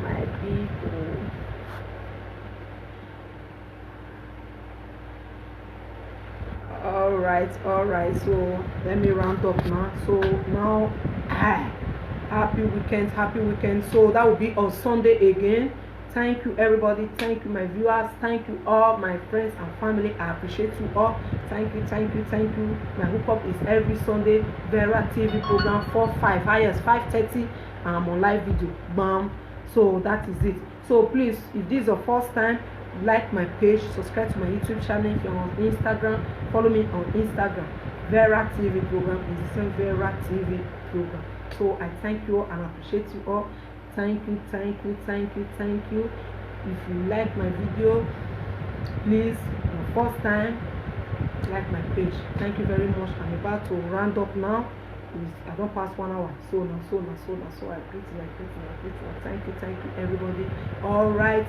my people. All right. So let me round up now. So now, happy weekend. So that will be on Sunday again. Thank you everybody, thank you my viewers, thank you all my friends and family. I appreciate you all. Thank you. My hookup is every Sunday. Vera TV program 4-5 highest 5:30. I'm on live video. Bam. So that is it. So please, if this is your first time, like my page, subscribe to my YouTube channel. If you're on Instagram, follow me on Instagram. Vera TV program is the same Vera TV program. So I thank you all and appreciate you all. Thank you. If you like my video, please, the first time, like my page. Thank you very much. I'm about to round up now. I don't pass 1 hour. So I greet you. Thank you everybody. All right.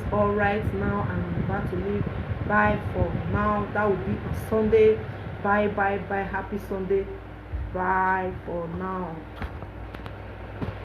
Now I'm about to leave. Bye for now. That will be on Sunday. Bye. Happy Sunday. Bye for now.